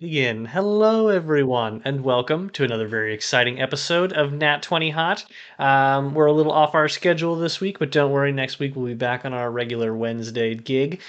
Begin. Hello, everyone, and welcome to another very exciting episode of Nat20Hot. We're a little off our schedule this week, but don't worry, next week we'll be back on our regular Wednesday gig.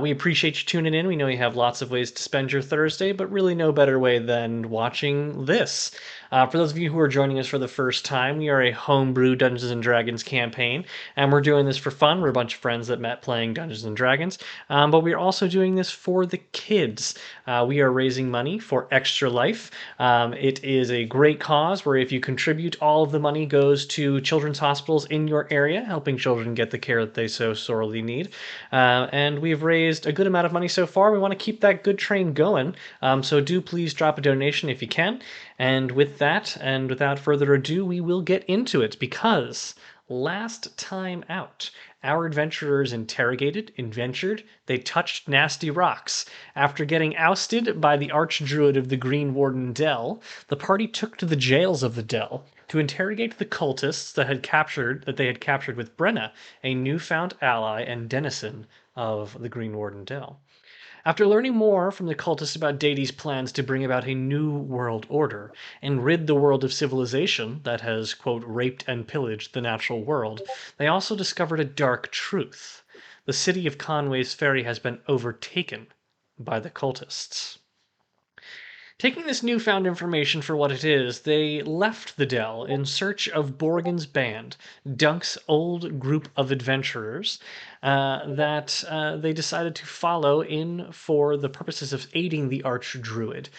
We appreciate you tuning in. We know you have lots of ways to spend your Thursday, but really no better way than watching this. For those of you who are joining us for the first time, we are a homebrew Dungeons and Dragons campaign, and we're doing this for fun. We're a bunch of friends that met playing Dungeons and Dragons, but we're also doing this for the kids. We are raising money for Extra Life. It is a great cause where if you contribute, all of the money goes to children's hospitals in your area, helping children get the care that they so sorely need. And we've raised a good amount of money so far. We want to keep that good train going. So do please drop a donation if you can. And with that, and without further ado, we will get into it because last time out, our adventurers interrogated, adventured, they touched nasty rocks. After getting ousted by the Archdruid of the Green Warden Dell, the party took to the jails of the Dell to interrogate the cultists that they had captured with Brenna, a newfound ally and denizen of the Green Warden Dell. After learning more from the cultists about Deity's plans to bring about a new world order and rid the world of civilization that has, quote, raped and pillaged the natural world, they also discovered a dark truth. The city of Conway's Ferry has been overtaken by the cultists. Taking this newfound information for what it is, they left the Dell in search of Borgen's band, Dunk's old group of adventurers, that they decided to follow in for the purposes of aiding the Archdruid.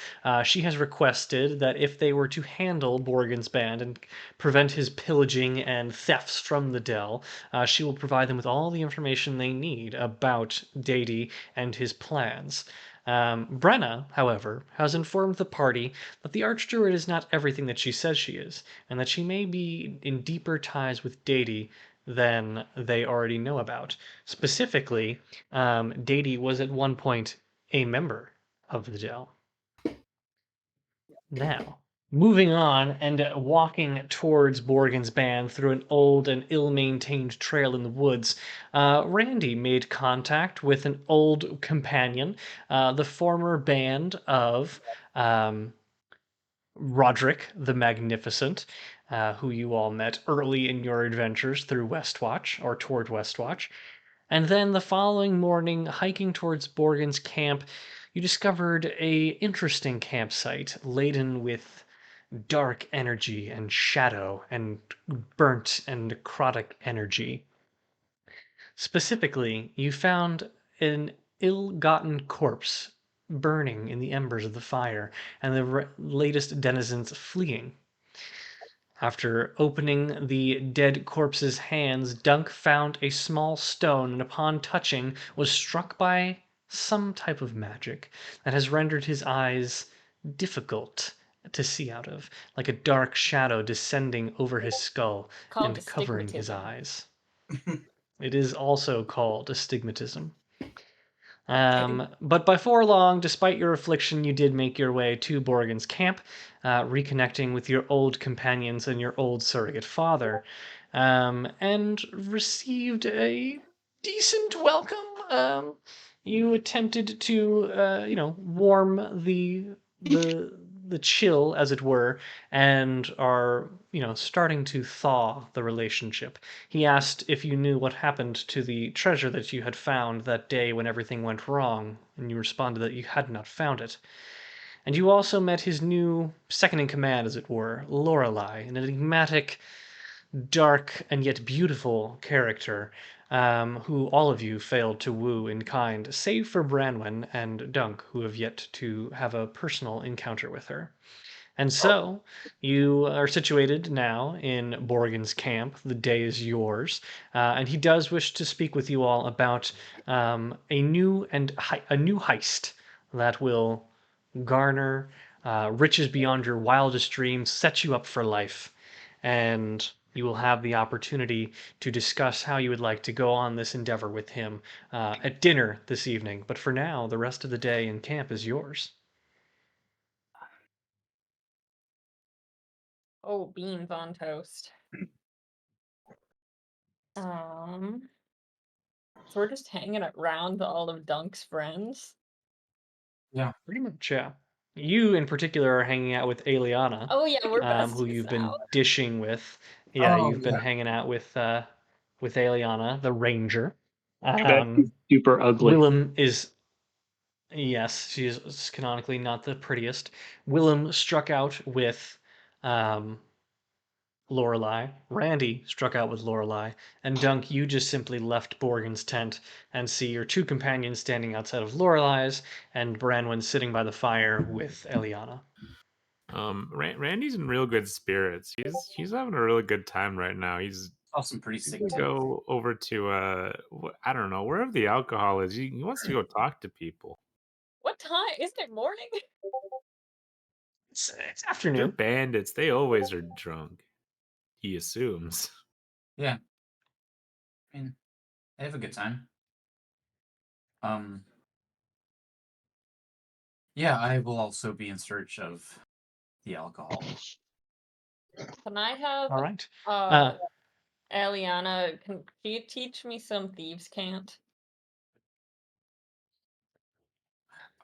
She has requested that if they were to handle Borgen's band and prevent his pillaging and thefts from the Dell, she will provide them with all the information they need about Deity and his plans. Brenna, however, has informed the party that the Archdruid is not everything that she says she is, and that she may be in deeper ties with Deity than they already know about. Specifically, Deity was at one point a member of the Dell. Now, moving on and walking towards Borgen's band through an old and ill-maintained trail in the woods, Randy made contact with an old companion, the former band of Roderick the Magnificent, who you all met early in your adventures through Westwatch, or toward Westwatch. And then the following morning, hiking towards Borgen's camp, you discovered a interesting campsite laden with dark energy and shadow and burnt and necrotic energy. Specifically, you found an ill-gotten corpse burning in the embers of the fire, and the latest denizens fleeing. After opening the dead corpse's hands, Dunk found a small stone and upon touching was struck by some type of magic that has rendered his eyes difficult to see out of, like a dark shadow descending over his skull Called and covering his astigmatism. eyes. It is also called astigmatism. I think But before long, despite your affliction, you did make your way to Borgen's camp, reconnecting with your old companions and your old surrogate father, and received a decent welcome. You attempted to, warm the the chill, as it were, and are, starting to thaw the relationship. He asked if you knew what happened to the treasure that you had found that day when everything went wrong, and you responded that you had not found it. And you also met his new second in command, as it were, Lorelei, an enigmatic, dark, and yet beautiful character, who all of you failed to woo in kind, save for Branwen and Dunk, who have yet to have a personal encounter with her. And so you are situated now in Borgen's camp. The day is yours, and he does wish to speak with you all about a new heist that will garner riches beyond your wildest dreams, set you up for life, and you will have the opportunity to discuss how you would like to go on this endeavor with him at dinner this evening. But for now, the rest of the day in camp is yours. oh, beans on toast. Um, so we're just hanging around all of Dunk's friends. Yeah. Pretty much, yeah. You in particular are hanging out with Aliana, Oh yeah, we're who besties you've now. been dishing with. Yeah, Oh you've been yeah. hanging out with Aliana, the ranger. Too bad Um, she's super ugly. Willem is yes, she is canonically not the prettiest. Willem struck out with um, Lorelei. Randy struck out with Lorelei, and Dunk, you just simply left Borgen's tent and see your two companions standing outside of Lorelei's, and Branwen sitting by the fire with Eliana. Randy's in real good spirits. He's having a really good time right now. Saw some pretty He's sick gonna tits. go over to I don't know, wherever the alcohol is. He wants to go talk to people. What time? Isn't it morning? It's They're afternoon. bandits. They always are drunk. He assumes. Yeah, I mean, they have a good time. Um, yeah, I will also be in search of the alcohol. Can I have All right. uh Eliana, can you teach me some thieves' cant?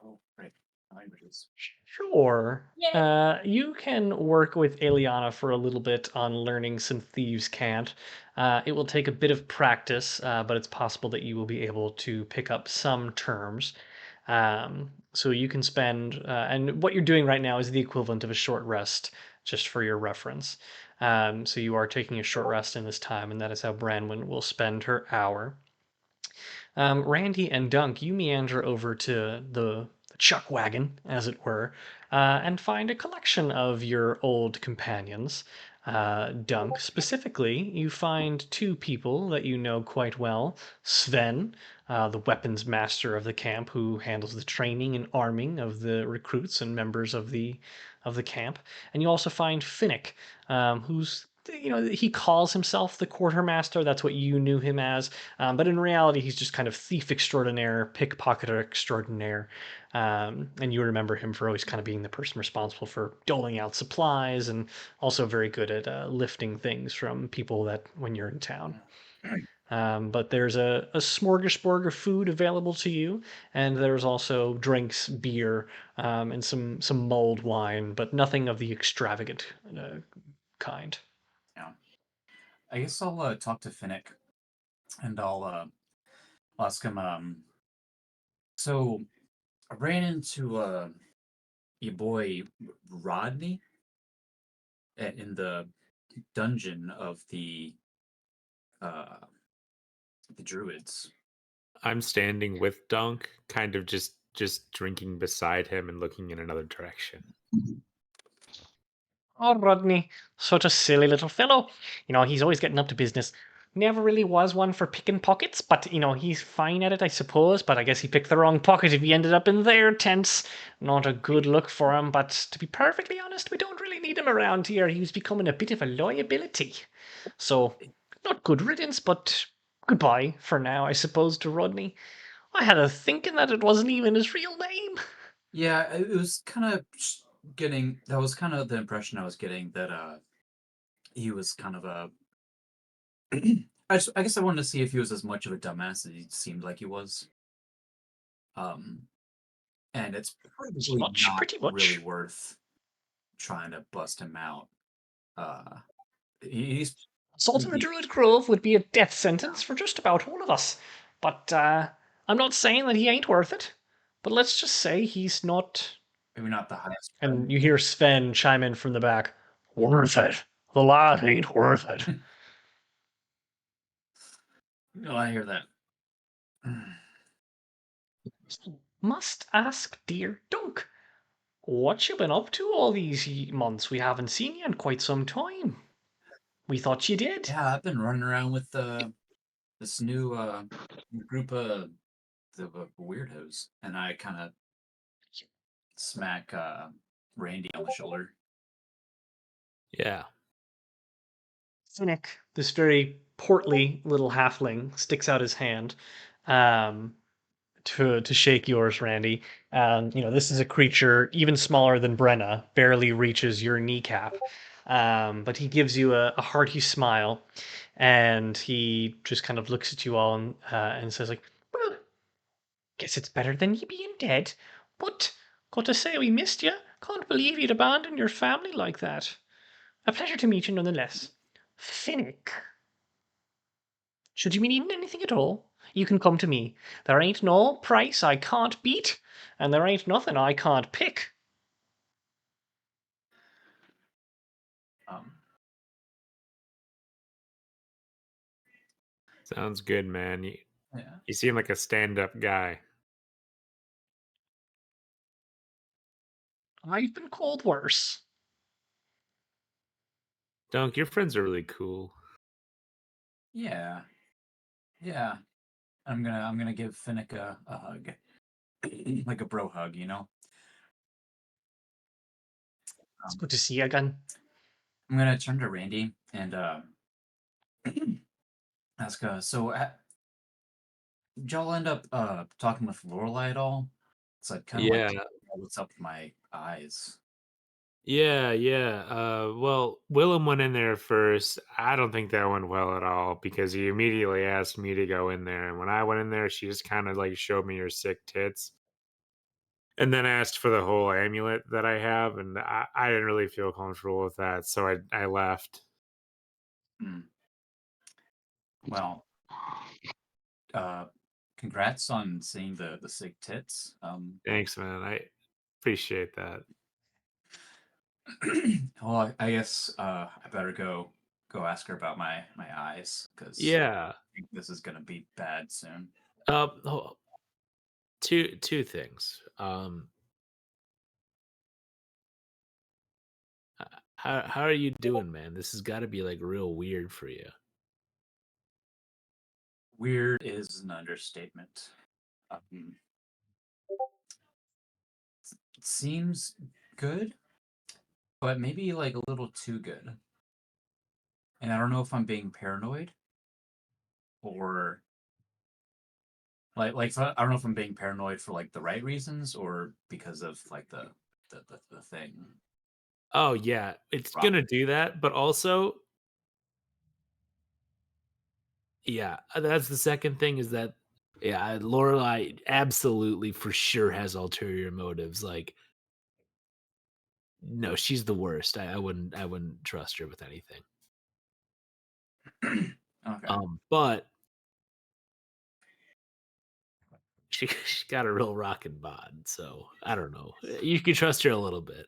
Oh, right, languages. Sure. Yay! You can work with Eliana for a little bit on learning some thieves' cant. It will take a bit of practice, but it's possible that you will be able to pick up some terms. So you can spend, and what you're doing right now is the equivalent of a short rest, just for your reference. So you are taking a short rest in this time, and that is how Branwen will spend her hour. Randy and Dunk, you meander over to the chuck wagon, as it were, and find a collection of your old companions. Dunk, specifically, you find two people that you know quite well. Sven, the weapons master of the camp, who handles the training and arming of the recruits and members of the camp, and you also find Finnick, who's he calls himself the quartermaster. That's what you knew him as, but in reality, he's just kind of thief extraordinaire, pickpocketer extraordinaire. And you remember him for always kind of being the person responsible for doling out supplies and also very good at lifting things from people that when you're in town. But there's a smorgasbord of food available to you, and there's also drinks, beer, and some mulled wine, but nothing of the extravagant kind. Yeah, I guess I'll talk to Finnick and I'll ask him. So I ran into your boy Rodney in the dungeon of uh the druids. I'm standing with Dunk, kind of just drinking beside him and looking in another direction. Oh, Rodney, such a silly little fellow. He's always getting up to business. Never really was one for picking pockets, but, he's fine at it, I suppose. But I guess he picked the wrong pocket if he ended up in their tents. Not a good look for him, but to be perfectly honest, we don't really need him around here. He was becoming a bit of a liability. So, not good riddance, but goodbye for now, I suppose, to Rodney. I had a thinking that it wasn't even his real name. Yeah, it was kind of getting. That was kind of the impression I was getting that he was kind of a. I guess I wanted to see if he was as much of a dumbass as he seemed like he was. Um, and it's probably not Pretty really much. worth trying to bust him out. Uh, he's Assault in the maybe Druid Grove would be a death yeah, sentence for just about all of us. But I'm not saying that he ain't worth it. But let's just say he's not. maybe not the highest And friend. you hear Sven chime in from the back. Worth it. The lad ain't worth it. No, I hear that. Must ask dear Dunk. What you been up to all these months? We haven't seen you in quite some time. We thought you did. Yeah, I've been running around with this new group of the weirdos, and I kind of smack Randy on the shoulder. Yeah. Finnick, this very portly little halfling, sticks out his hand. Um, to shake yours, Randy. This is a creature even smaller than Brenna, barely reaches your kneecap. But he gives you a hearty smile, and he just kind of looks at you all and says, like, "Well, guess it's better than you being dead. But Got to say we missed you. Can't believe you'd abandon your family like that. A pleasure to meet you nonetheless. Finnick. Should you be needing anything at all, you can come to me. There ain't no price I can't beat, and there ain't nothing I can't pick. Um, Sounds good, man. yeah. You seem like a stand-up guy. I've been called worse. Dunk, your friends are really cool. Yeah. Yeah. I'm gonna give Finnick a hug. Like a bro hug, you know? It's good to see you again. I'm gonna turn to Randy and ask so did y'all end up talking with Lorelai at all? So I'd kinda like Yeah, to know what's up with my eyes. yeah. Well, Willem went in there first. I don't think that went well at all because he immediately asked me to go in there. And when I went in there, she just kind of like showed me her sick tits and then asked for the whole amulet that I have. And I didn't really feel comfortable with that. So I left. Hmm. Well, uh congrats on seeing the sick tits. Thanks, man. I appreciate that. Well, I guess I better go ask her about my eyes because Yeah. I think this is gonna be bad soon. Oh, two things. How are you doing, man? This has got to be like real weird for you. Weird is an understatement. Um, it seems good, but maybe like a little too good. And I don't know if I'm being paranoid or I don't know if I'm being paranoid for like the right reasons or because of like the thing. Oh yeah, it's Rock. gonna do that, but also, yeah, that's the second thing is that yeah, Lorelai absolutely for sure has ulterior motives. Like, no, she's the worst. I wouldn't trust her with anything. Okay. But she got a real rockin' bod, so I don't know. You can trust her a little bit.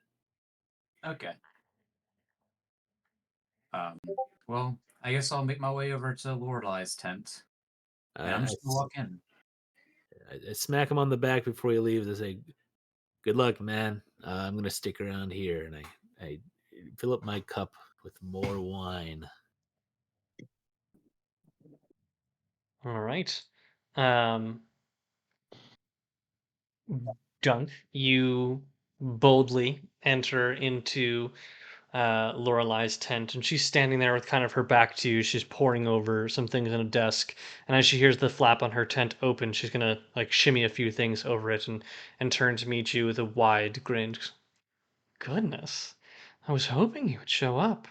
Okay. Um, well, I guess I'll make my way over to Lorelai's tent, and I'm I, I just gonna s- walk in. I smack him on the back before he leaves. I say, "Good luck, man. I'm gonna stick around here," and I fill up my cup with more wine. All right. Um, Dunk, you boldly enter into Lorelai's tent, and she's standing there with kind of her back to you. She's poring over some things on a desk, and as she hears the flap on her tent open, she's gonna like shimmy a few things over it and turn to meet you with a wide grin. Goodness, I was hoping you would show up.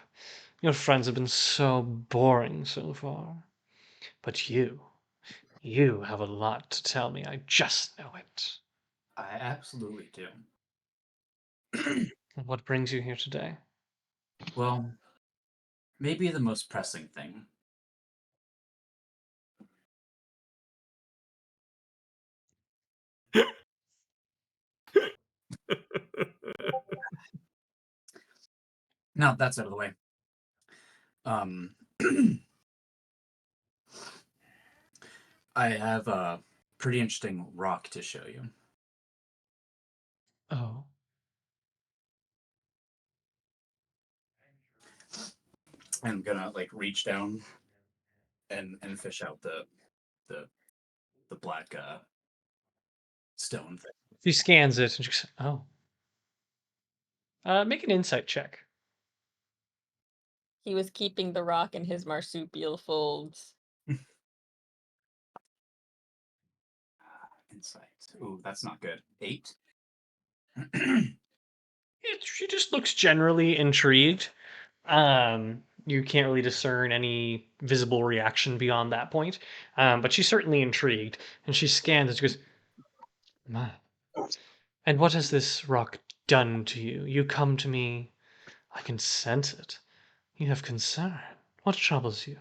Your friends have been so boring so far, but you have a lot to tell me. I just know it. I absolutely do. What brings you here today? Well, maybe the most pressing thing. Now that's out of the way. Um, I have a pretty interesting rock to show you. Oh, I'm gonna like reach down and fish out the the black stone thing. she scans it and she goes, "Oh, make an insight check." He was keeping the rock in his marsupial folds. Insight. Ooh, that's not good. 8. She just looks generally intrigued. You can't really discern any visible reaction beyond that point, but she's certainly intrigued, and she scans and she goes, "My, And what has this rock done to you? You come to me, I can sense it. You have concern. What troubles you?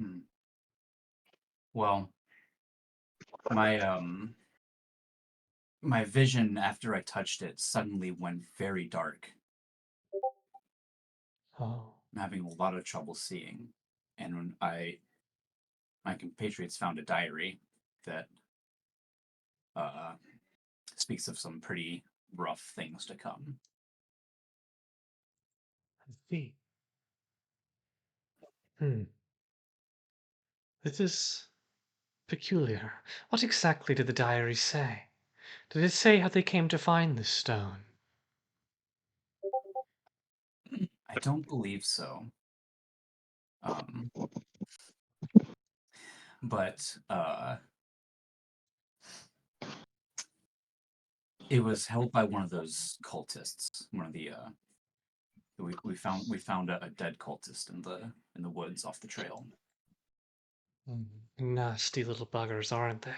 Hmm. Well, my my vision after I touched it suddenly went very dark. Oh, I'm having a lot of trouble seeing. And when my compatriots found a diary that uh, speaks of some pretty rough things to come. I see. Hmm. This is peculiar. What exactly did the diary say? Did it say how they came to find this stone? I don't believe so. Um, but it was held by one of those cultists. One of the we found a dead cultist in the woods off the trail. Nasty little buggers, aren't they?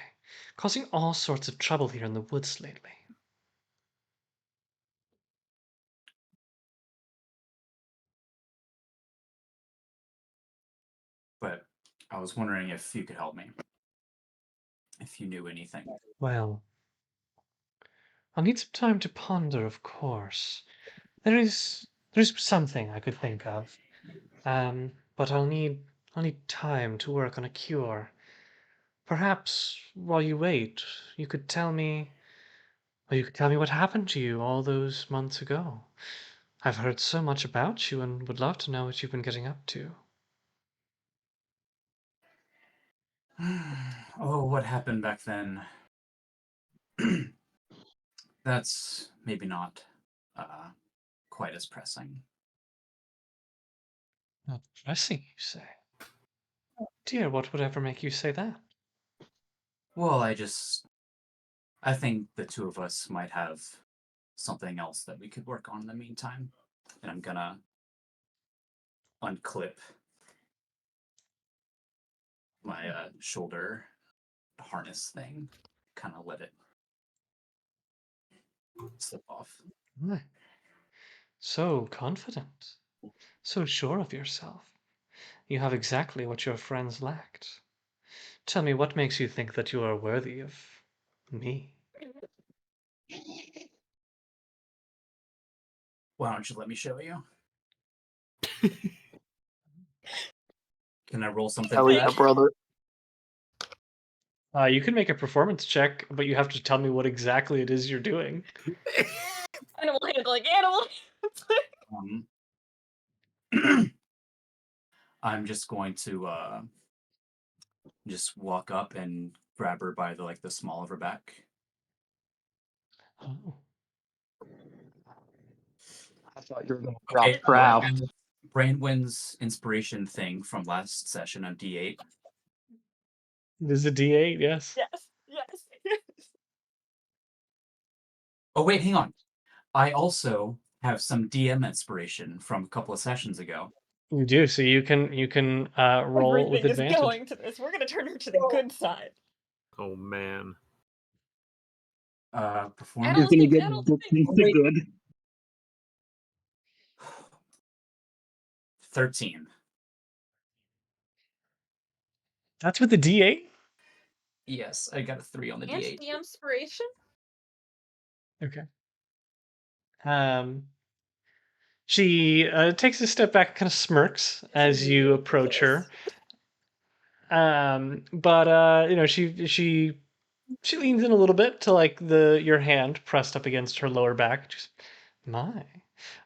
Causing all sorts of trouble here in the woods lately. But I was wondering if you could help me. If you knew anything. Well, I'll need some time to ponder, of course. There's something I could think of. But I'll need time to work on a cure. Perhaps while you wait, you could tell me, or you could tell me what happened to you all those months ago. I've heard so much about you and would love to know what you've been getting up to. Oh, what happened back then? That's maybe not quite as pressing. Not pressing, you say? Dear, what would ever make you say that? Well, I think the two of us might have something else that we could work on in the meantime. And I'm gonna unclip my shoulder harness thing, kind of let it slip off. Right. So confident, so sure of yourself. You have exactly what your friends lacked. Tell me, what makes you think that you are worthy of me? Why don't you let me show you? Can I roll something Hell for yeah, that? brother. You can make a performance check, but you have to tell me what exactly it is you're doing. Animal handling, animal I'm just going to just walk up and grab her by the small of her back. Oh. I thought you were gonna drop Okay, trap. Brainwind's inspiration thing from last session on D8. It is a D8, yes. Yes, yes. Oh wait, hang on. I also have some DM inspiration from a couple of sessions ago. You do, so you can roll with Everything is advantage. going to this. We're gonna turn her to the good side. Oh man. Performance. He's gonna get Animal booked things. into good. 13. That's with the D8? Yes, I got a 3 on the And D8. the inspiration? Okay. She takes a step back, kind of smirks as you approach her. But she leans in a little bit to like your hand pressed up against her lower back. Just, my,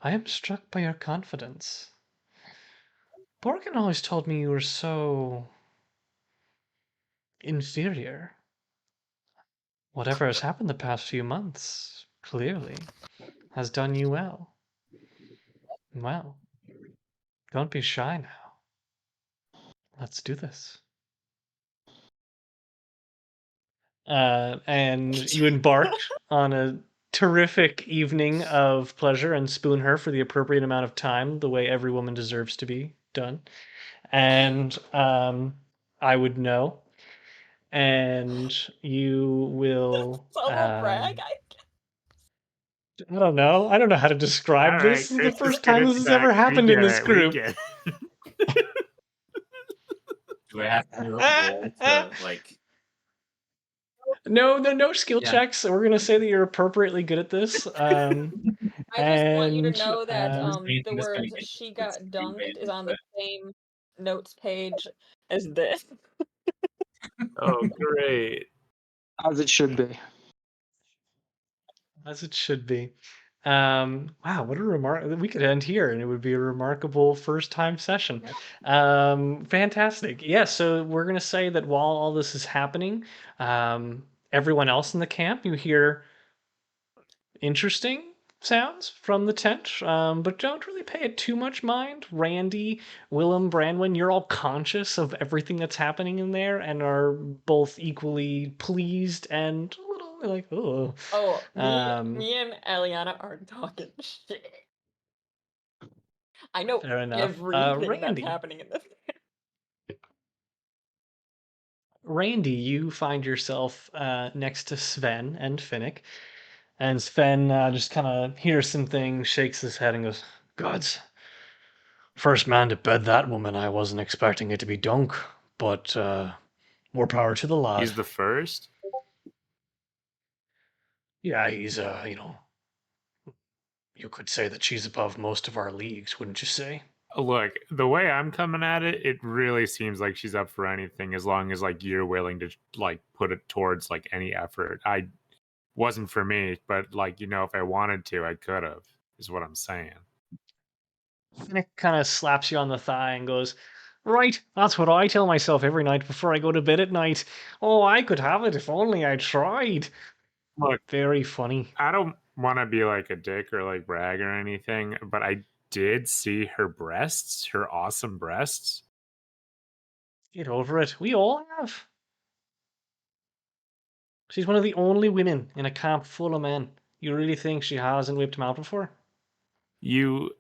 I am struck by your confidence. Borgen always told me you were so inferior. Whatever has happened the past few months, clearly, has done you well. Well, don't be shy now. Let's do this. And you embark on a terrific evening of pleasure and spoon her for the appropriate amount of time, the way every woman deserves to be done. And I would know. And you will. Solo brag. I I don't know. I don't know how to describe All this. right, This is the Chris is first time good this at has tech. ever We happened in get this it. We group. get it. Do I have to roll to like? No skill Yeah. checks. We're gonna say that you're appropriately good at this. I just want you to And know that Anything the that's gonna words get "she this got green dunked" is band, on the but same notes page as this. Oh, great. As it should be. as it should be. Wow, what a remark! We could end here, and it would be a remarkable first-time session. Fantastic. Yeah. So we're gonna say that while all this is happening, everyone else in the camp, you hear interesting sounds from the tent, but don't really pay it too much mind. Randy, Willem, Branwyn, you're all conscious of everything that's happening in there and are both equally pleased and a little like, oh. Oh, Um, me and Eliana are talking shit. I know fair enough. everything that's happening in this. Randy, you find yourself next to Sven and Finnick, and Sven just kind of hears some things, shakes his head, and goes, "Gods, first man to bed that woman. I wasn't expecting it to be Dunk, but more power to the lad." He's the first. Yeah, he's you could say that she's above most of our leagues, wouldn't you say? Look, the way I'm coming at it, it really seems like she's up for anything as long as like you're willing to like put it towards like any effort. I wasn't for me, but like if I wanted to, I could have. Is what I'm saying. Finnick kind of slaps you on the thigh and goes, "Right, that's what I tell myself every night before I go to bed at night. Oh, I could have it if only I tried." Look, Very funny. I don't want to be like a dick or like brag or anything, but I did see her breasts, her awesome breasts. Get over it. We all have. She's one of the only women in a camp full of men. You really think she hasn't whipped him out before? You,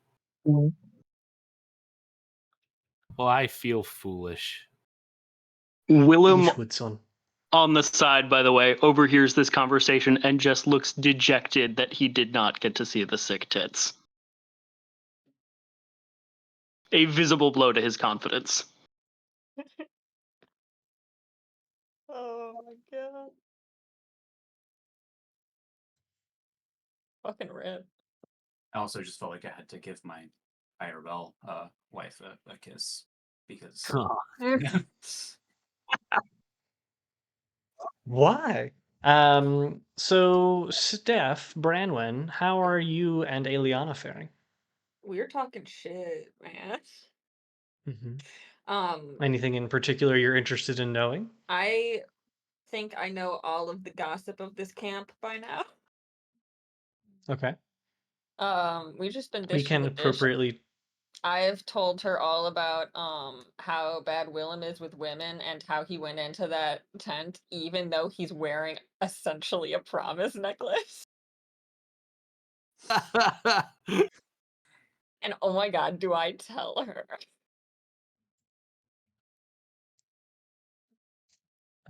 Mhm. well, I feel foolish. Willem, Each would, son. on the side, by the way, overhears this conversation and just looks dejected that he did not get to see the sick tits. A visible blow to his confidence. Oh my god. Fucking rip. I also just felt like I had to give my IRL wife a kiss because Why? So Steph, Branwen, how are you and Eliana faring? We're talking shit, man. Mm-hmm. Um, Anything in particular you're interested in knowing? I think I know all of the gossip of this camp by now. Okay. We've just been We dishing can the dish. appropriately. I've told her all about how bad Willem is with women and how he went into that tent even though he's wearing essentially a promise necklace. And oh my god, do I tell her?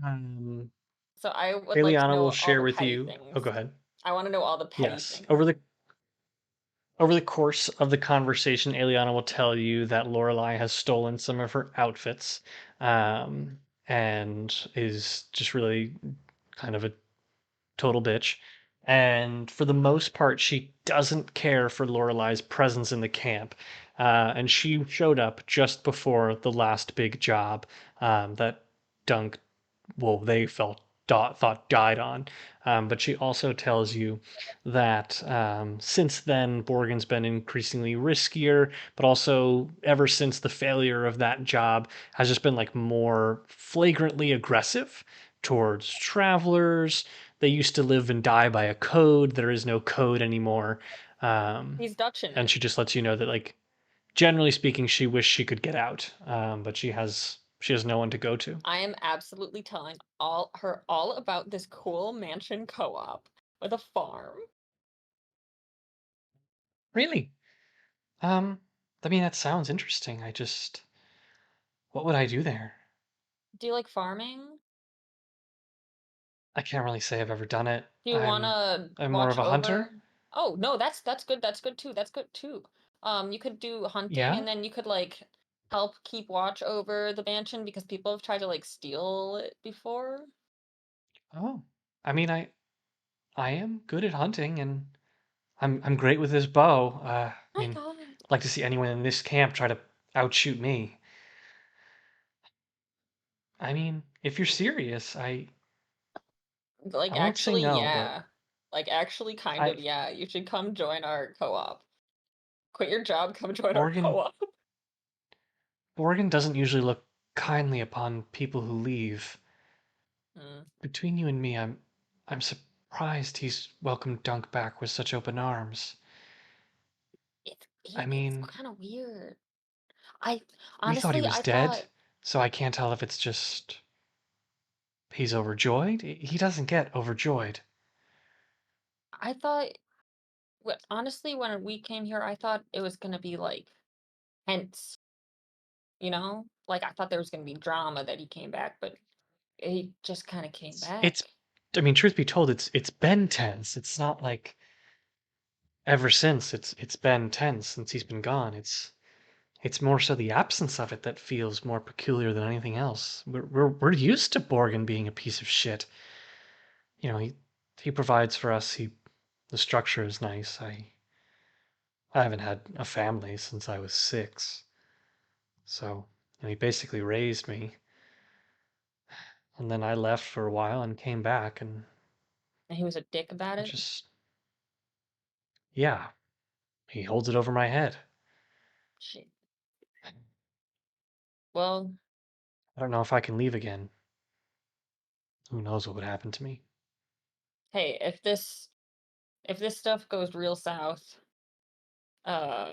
Um, So I would like to Eliana know will all share the with petty you. Oh, things. go ahead. I want to know all the petty Yes. things. Over the course of the conversation, Eliana will tell you that Lorelai has stolen some of her outfits, and is just really kind of a total bitch. And for the most part, she doesn't care for Lorelai's presence in the camp. And she showed up just before the last big job that Dunk, well, they thought died on. But she also tells you that since then, Borgen's been increasingly riskier, but also ever since the failure of that job has just been like more flagrantly aggressive towards travelers. They used to live and die by a code. There is no code anymore. He's Dutch in And it. she just lets you know that, like, generally speaking, she wished she could get out, but she has no one to go to. I am absolutely telling her all about this cool mansion co-op with a farm. Really? Um, I mean, that sounds interesting. What would I do there? Do you like farming? I can't really say I've ever done it. Do you want to I'm more watch of a over hunter. Oh no, that's good. That's good too. That's good too. You could do hunting, Yeah? and then you could like help keep watch over the mansion because people have tried to like steal it before. Oh. I mean, I am good at hunting, and I'm great with this bow. I My mean, God. I'd like to see anyone in this camp try to outshoot me. I mean, if you're serious, Like I won't say actually, no, but yeah. Like actually kind I of, yeah. You should come join our co-op. Quit your job, come join our Borgin co-op. Borgin doesn't usually look kindly upon people who leave. Mm. Between you and me, I'm surprised he's welcomed Dunk back with such open arms. I It's mean, kind of weird. I we thought he honestly was I thought dead, so I can't tell if it's just he's overjoyed. He doesn't get overjoyed. I thought honestly when we came here I thought it was gonna be like tense, you know? Like I thought there was gonna be drama that he came back, but he just kind of came It's back. I mean, truth be told, it's been tense. It's not like ever since it's been tense since he's been gone. It's more so the absence of it that feels more peculiar than anything else. We're used to Borgin being a piece of shit. You know, he provides for us. The structure is nice. I haven't had a family since I was 6, so he basically raised me. And then I left for a while and came back, and And he was a dick about I it. just yeah, he holds it over my head. Shit. Well, I don't know if I can leave again. Who knows what would happen to me? hey, if this stuff goes real south, uh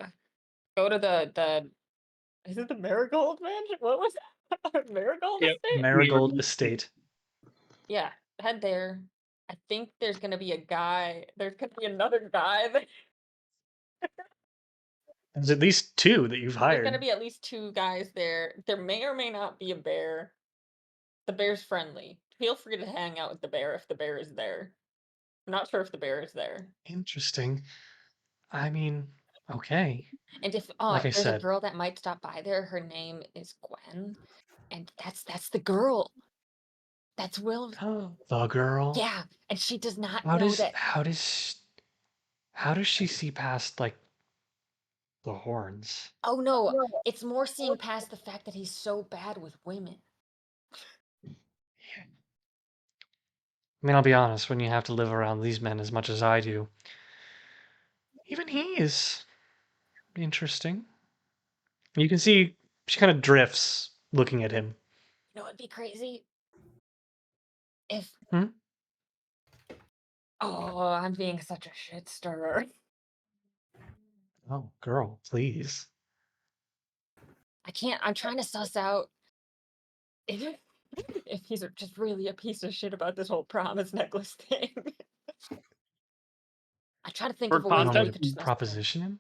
go to the is it the Marigold Mansion? What was that? Marigold Yep. Estate? Marigold Estate. Yeah, head there. I think there's gonna be a guy. There's gonna be another guy. There's at least 2 that you've There's gonna hired. be at least two guys there. There may or may not be a bear. The bear's friendly. Feel free to hang out with the bear if the bear is there. I'm not sure if the bear is there. Interesting. I mean, okay. And if Like I there's a said, girl that might stop by there, her name is Gwen, and that's the girl. That's Will. the girl. Yeah, and she does not How know does that. how does how does she see past like the horns? Oh no, it's more seeing past the fact that he's so bad with women. I mean, I'll be honest, when you have to live around these men as much as I do, even he is interesting. You can see she kind of drifts looking at him. You know what'd be crazy? If Hmm? oh, I'm being such a shit stirrer. Oh, girl, please. I can't. I'm trying to suss out if if he's just really a piece of shit about this whole promise necklace thing. I try to think For of a You way want that me we to could just mess with him. proposition him?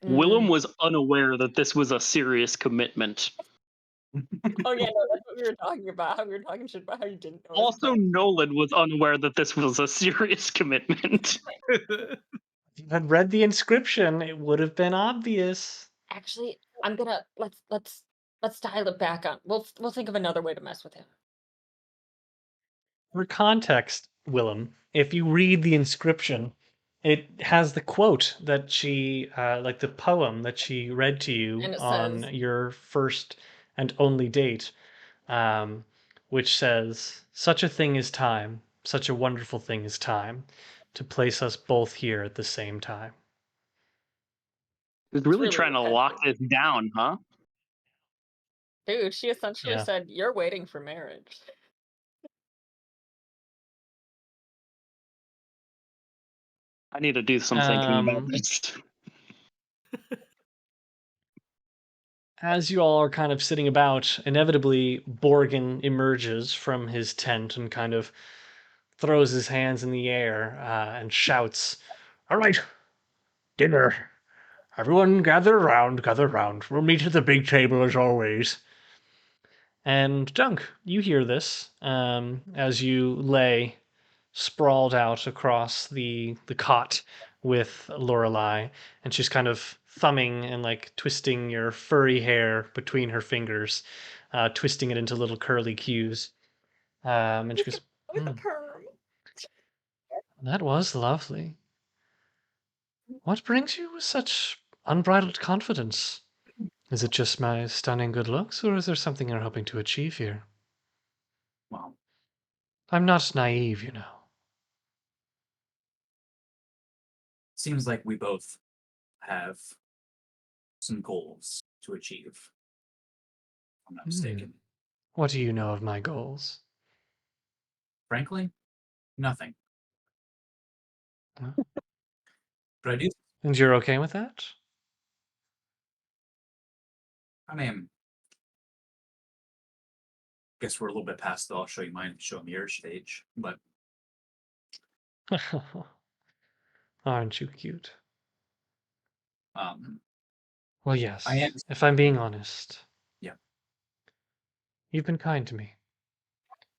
Willem Mm. was unaware that this was a serious commitment. Oh yeah, no, that's what we were talking about. How we were talking shit about how you didn't know his Also, promise. Nolan was unaware that this was a serious commitment. If you had read the inscription, it would have been obvious. Actually, I'm gonna let's dial it back on. We'll think of another way to mess with him. For context, Willem, if you read the inscription, it has the quote that like the poem that she read to you And it on says, your first and only date, um, which says, "Such a thing is time, such a wonderful thing is time, to place us both here at the same time." He was it's really really trying to lock repetitive. this down, huh? Dude, she essentially Yeah. said, "You're waiting for marriage." I need to do some thinking about Um, this. as you all are kind of sitting about, inevitably Borgin emerges from his tent and kind of throws his hands in the air and shouts, "All right, dinner. Everyone gather around, gather around. We'll meet at the big table as always." And Dunk, you hear this as you lay sprawled out across the cot with Lorelei, and she's kind of thumbing and like twisting your furry hair between her fingers, twisting it into little curly cues. And she goes, With a perm. "That was lovely. What brings you with such unbridled confidence? Is it just my stunning good looks, or is there something you're hoping to achieve here? Well, I'm not naive, you know." seems like we both have some goals to achieve. If I'm not mistaken. What do you know of my goals? Frankly, nothing. Huh? But I do. And you're okay with that? I mean, guess we're a little bit past the I'll show you mine, show me yours stage. But Aren't you cute? um, Well, yes. I am. If I'm being honest. Yeah. You've been kind to me.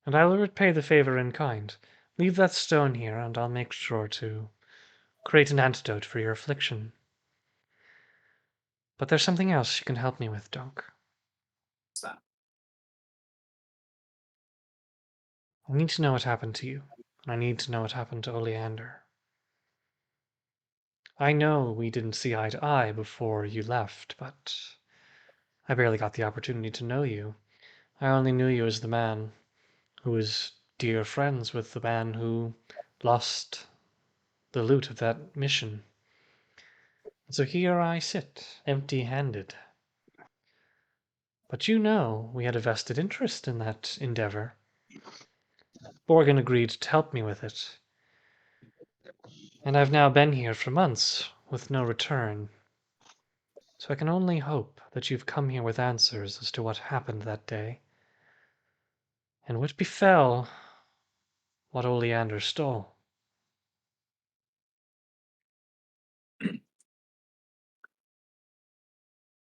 And I will repay the favor in kind. Leave that stone here, and I'll make sure to create an antidote for your affliction. But there's something else you can help me with, Donk. What's that? I need to know what happened to you, and I need to know what happened to Oleander. I know we didn't see eye to eye before you left, but I barely got the opportunity to know you. I only knew you as the man who was dear friends with the man who lost the loot of that mission. So here I sit, empty-handed. But you know we had a vested interest in that endeavor. Borgin agreed to help me with it. And I've now been here for months with no return. So I can only hope that you've come here with answers as to what happened that day, and what befell what Oleander stole.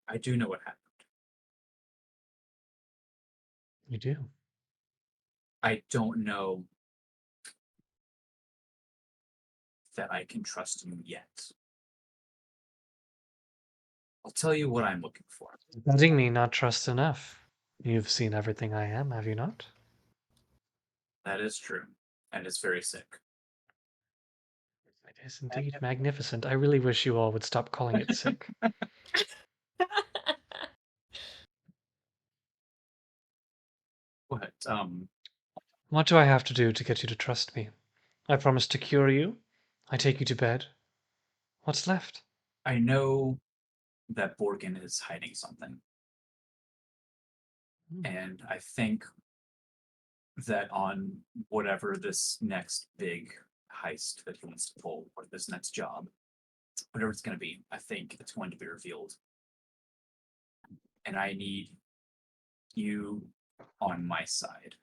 I do know what happened. You do? I don't know that I can trust you yet. I'll tell you what I'm looking for. Letting me not trust enough. You've seen everything I am, have you not? That is true, and it's very sick. It is indeed magnificent. I really wish you all would stop calling it sick. What? What do I have to do to get you to trust me? I promise to cure you. I take you to bed. What's left? I know that Borgin is hiding something, and I think that on whatever this next big heist that he wants to pull, or this next job, whatever it's going to be, I think it's going to be revealed. And I need you on my side.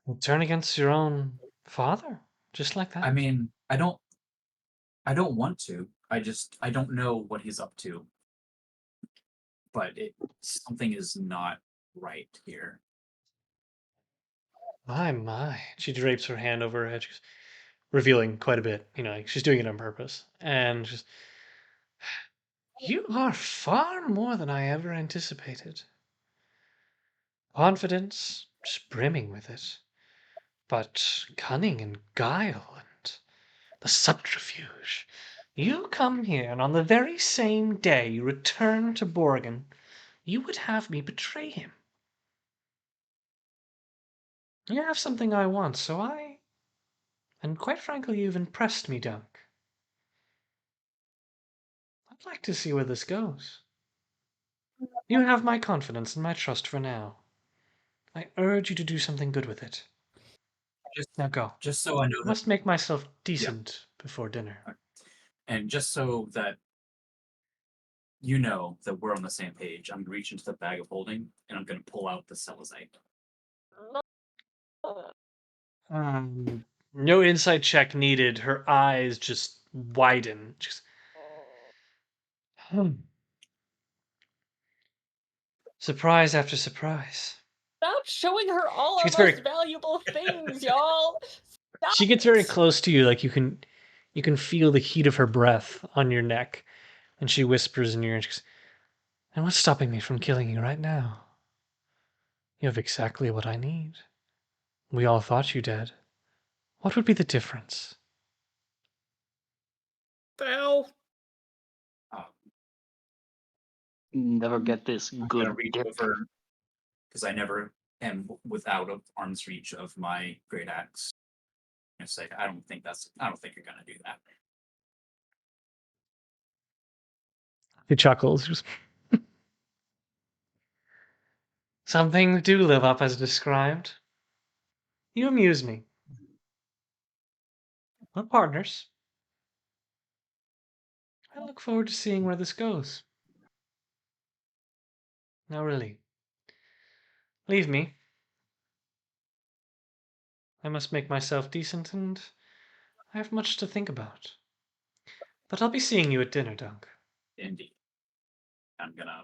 You'll turn against your own father, just like that. I mean, I don't want to. I don't know what he's up to. But something is not right here. My. She drapes her hand over her head, she's revealing quite a bit. You know, like she's doing it on purpose. And she's, you are far more than I ever anticipated. Confidence, just brimming with it. But cunning and guile and the subterfuge. You come here, and on the very same day you return to Borgin, you would have me betray him. You have something I want, and quite frankly, you've impressed me, Dunk. I'd like to see where this goes. You have my confidence and my trust for now. I urge you to do something good with it. Now go. Just so I know I must make myself decent before dinner. And just so that you know that we're on the same page, I'm gonna reach into the bag of holding and I'm gonna pull out the Celestite. No insight check needed. Her eyes just widen. Just, surprise after surprise. Stop showing her all She our gets very most valuable things, y'all. She gets very Nice! close to you, like you can feel the heat of her breath on your neck, and she whispers in your ear, she goes, "And what's stopping me from killing you right now? You have exactly what I need. We all thought you dead. What would be the difference?" The hell? Um, Never I'm, get this I'm gonna good reach dip. over because I never am without of arm's reach of my great axe. And say, I don't think you're gonna do that. He chuckles. Just, some things do live up as described. You amuse me. We're partners. I look forward to seeing where this goes. Now, really, leave me. I must make myself decent, and I have much to think about. But I'll be seeing you at dinner, Dunk. Indeed. I'm gonna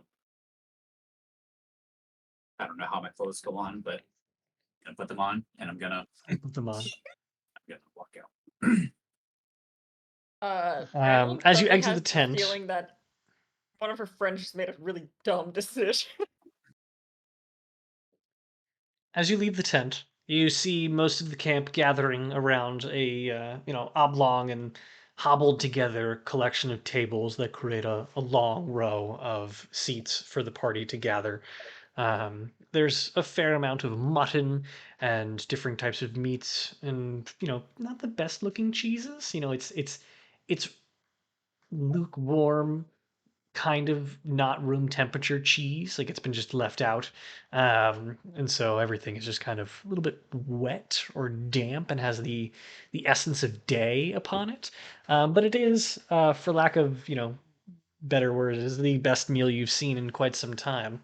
I don't know how my clothes go on, but I'm gonna put them on and Put them on. I'm gonna walk out. Adel As you suddenly exit has the the tent, feeling that one of her friends just made a really dumb decision. as you leave the tent, you see most of the camp gathering around a oblong and hobbled together collection of tables that create a long row of seats for the party to gather. There's a fair amount of mutton and different types of meats, and not the best looking cheeses. It's lukewarm, kind of not room temperature cheese. Like it's been just left out, and so everything is just kind of a little bit wet or damp and has the essence of day upon it. But it is, for lack of better words, is the best meal you've seen in quite some time.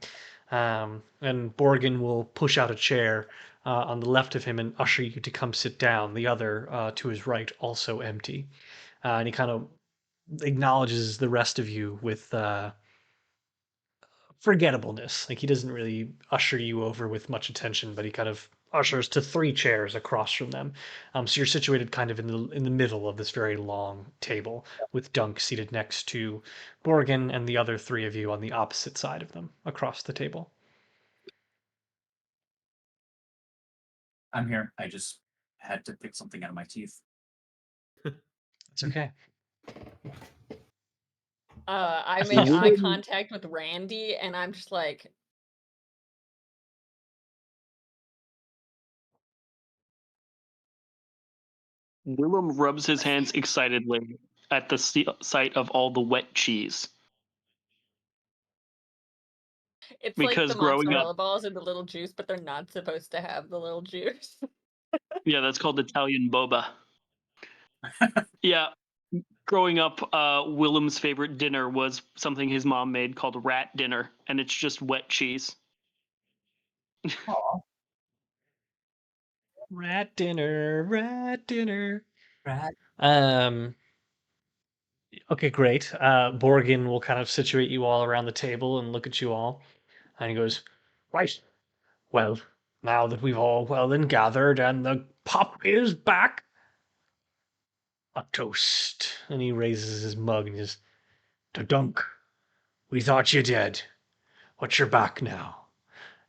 And Borgin will push out a chair on the left of him and usher you to come sit down. The other to his right, also empty. And he kind of acknowledges the rest of you with forgettableness. Like he doesn't really usher you over with much attention, but he kind of ushers to three chairs across from them. So you're situated kind of in the middle of this very long table, with Dunk seated next to Borgin and the other three of you on the opposite side of them across the table. I'm here. I just had to pick something out of my teeth. It's okay. I make Enough. eye contact with Randy, and I'm just like, Willem rubs his hands excitedly at the sight of all the wet cheese. it's like Because the growing up, mozzarella balls in the little juice, but they're not supposed to have the little juice. yeah, that's called Italian boba. Yeah, growing up, Willem's favorite dinner was something his mom made called rat dinner, and it's just wet cheese. Aw. Rat dinner, rat dinner. Rat. Um, okay, great. Borgin will kind of situate you all around the table and look at you all. And he goes, "Right. Well, now that we've all well and gathered and the pop is back, a toast." And he raises his mug and he says, "To Dunk, we thought you dead, but you're back now,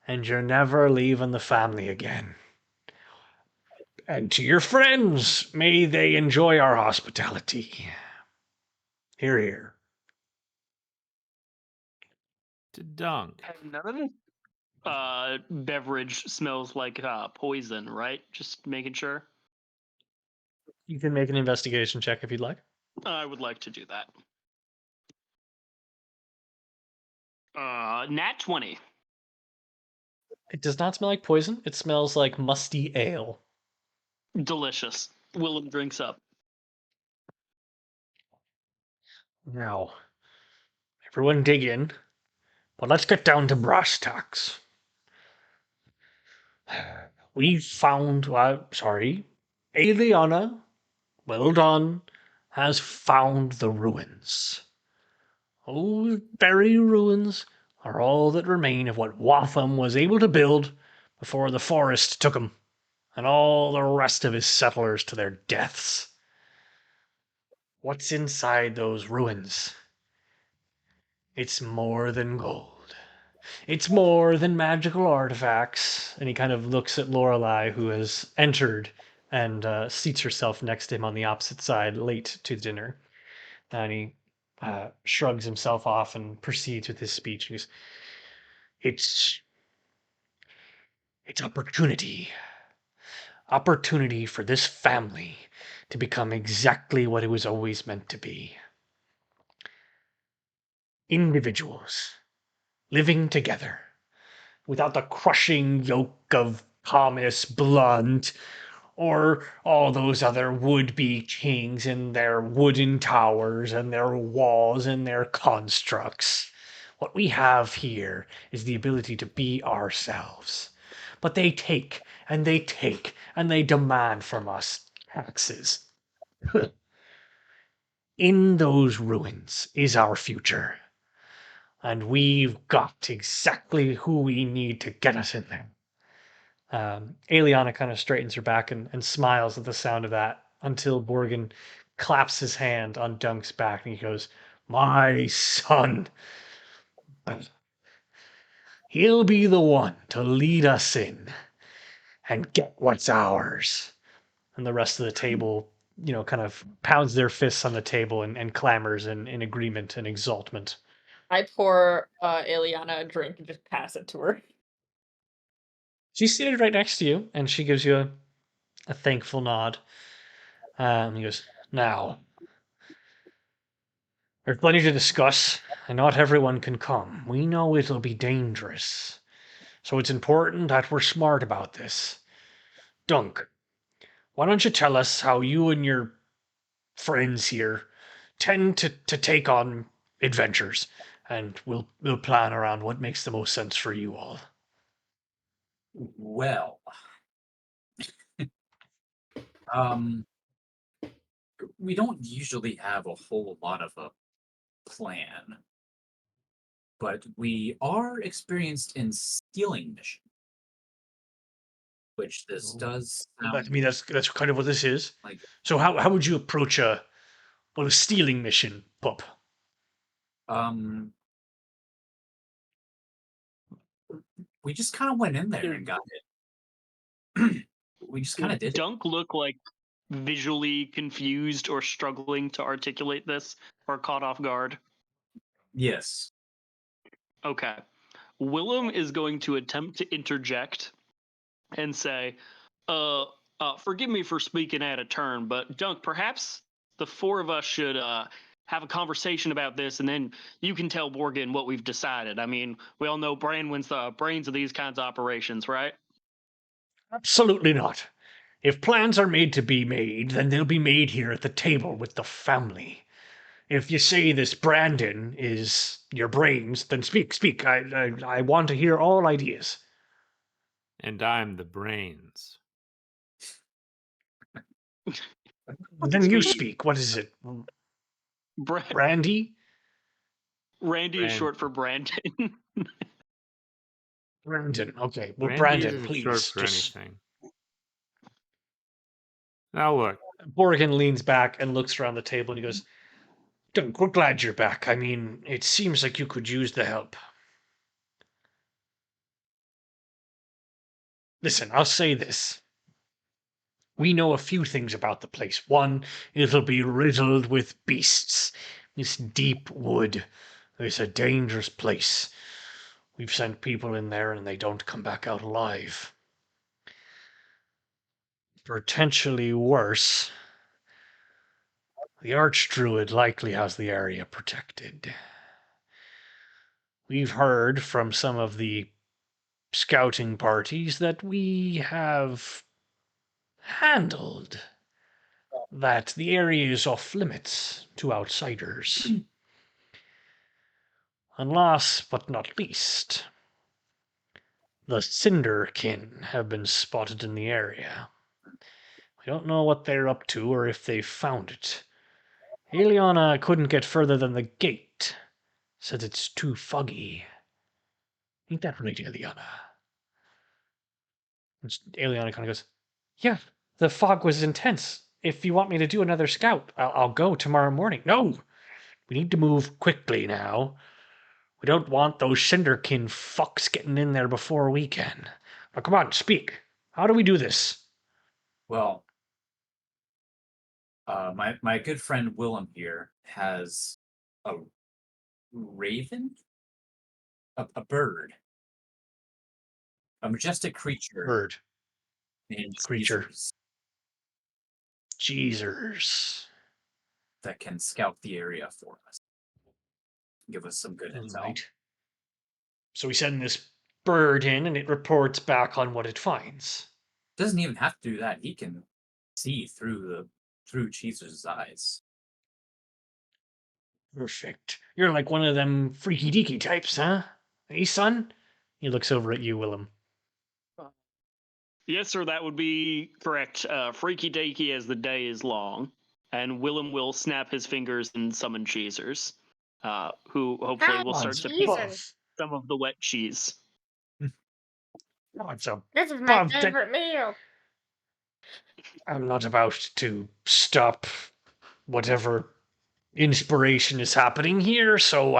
and you're never leaving the family again. And to your friends, may they enjoy our hospitality. Hear, hear." To Dunk. And none of this beverage smells like poison, right? Just making sure. You can make an investigation check if you'd like. I would like to do that. Nat 20. It does not smell like poison. It smells like musty ale. Delicious. Willem drinks up. Now, everyone dig in, but let's get down to brass tacks. We found, Eliana, well done, has found the ruins. Those very ruins are all that remain of what Watham was able to build before the forest took 'em. and all the rest of his settlers to their deaths. What's inside those ruins? It's more than gold. It's more than magical artifacts. And he kind of looks at Lorelei, who has entered and seats herself next to him on the opposite side, late to dinner. And he shrugs himself off and proceeds with his speech. He goes, It's opportunity. Opportunity for this family to become exactly what it was always meant to be. Individuals living together without the crushing yoke of Thomas Blunt or all those other would-be kings and their wooden towers and their walls and their constructs. What we have here is the ability to be ourselves. But they take and they take and they demand from us taxes. In those ruins is our future. And we've got exactly who we need to get us in there. Eliana kind of straightens her back and smiles at the sound of that until Borgin claps his hand on Dunk's back and he goes, My son. He'll be the one to lead us in and get what's ours. And the rest of the table, kind of pounds their fists on the table and clamors in agreement and exultment. I pour Eliana a drink and just pass it to her. She's seated right next to you, and she gives you a thankful nod. He goes, Now, there's plenty to discuss, and not everyone can come. We know it'll be dangerous. So it's important that we're smart about this. Dunk, why don't you tell us how you and your friends here tend to take on adventures, and we'll plan around what makes the most sense for you all. Well, um, we don't usually have a whole lot of a plan, but we are experienced in stealing mission, which this does sound That's kind of what this is. like. So how would you approach a stealing mission, pup? We just kind of went in there and got it. We just kind of did it. Dunk look like visually confused or struggling to articulate this or caught off guard? Yes. Okay. Willem is going to attempt to interject and say, forgive me for speaking out of turn, but Dunk, perhaps the four of us should have a conversation about this, and then you can tell Borgin what we've decided. I mean, we all know Branwen's the brains of these kinds of operations, right? Absolutely not. If plans are made to be made, then they'll be made here at the table with the family. If you say this Brandon is your brains, then speak. I want to hear all ideas. And I'm the brains. Then you speak. What is it? Brandy? Randy is short for Brandon. Brandon. Okay. Well, Brandy Brandon, isn't please. short for anything. Now look. Borgin leans back and looks around the table and he goes, Dunk, we're glad you're back. I mean, it seems like you could use the help. Listen, I'll say this. We know a few things about the place. One, it'll be riddled with beasts. This deep wood. It's a dangerous place. We've sent people in there and they don't come back out alive. Potentially worse, the Archdruid likely has the area protected. We've heard from some of the scouting parties that we have handled that the area is off limits to outsiders. And last but not least, the Cinderkin have been spotted in the area. We don't know what they're up to or if they've found it. Eliana couldn't get further than the gate. Said it's too foggy. Ain't that right, Eliana? And Eliana kind of goes, Yeah, the fog was intense. If you want me to do another scout, I'll go tomorrow morning. No, we need to move quickly now. We don't want those Cinderkin fucks getting in there before we can. Now, come on, speak. How do we do this? Well, my good friend Willem here has a raven, a bird, a majestic creature Bird. named Creature. Caesars Jeezers. that can scout the area for us, give us some good All intel. right. So we send this bird in and it reports back on what it finds. Doesn't even have to do that. He can see through Caesar's eyes. Perfect. You're like one of them freaky deaky types, huh? Hey, son? He looks over at you, Willem. Yes, sir, that would be correct. Freaky deaky as the day is long. And Willem will snap his fingers and summon cheesers, who hopefully will start to pick Buff. some of the wet cheese. It's a This is my buff that favorite meal. I'm not about to stop whatever inspiration is happening here, so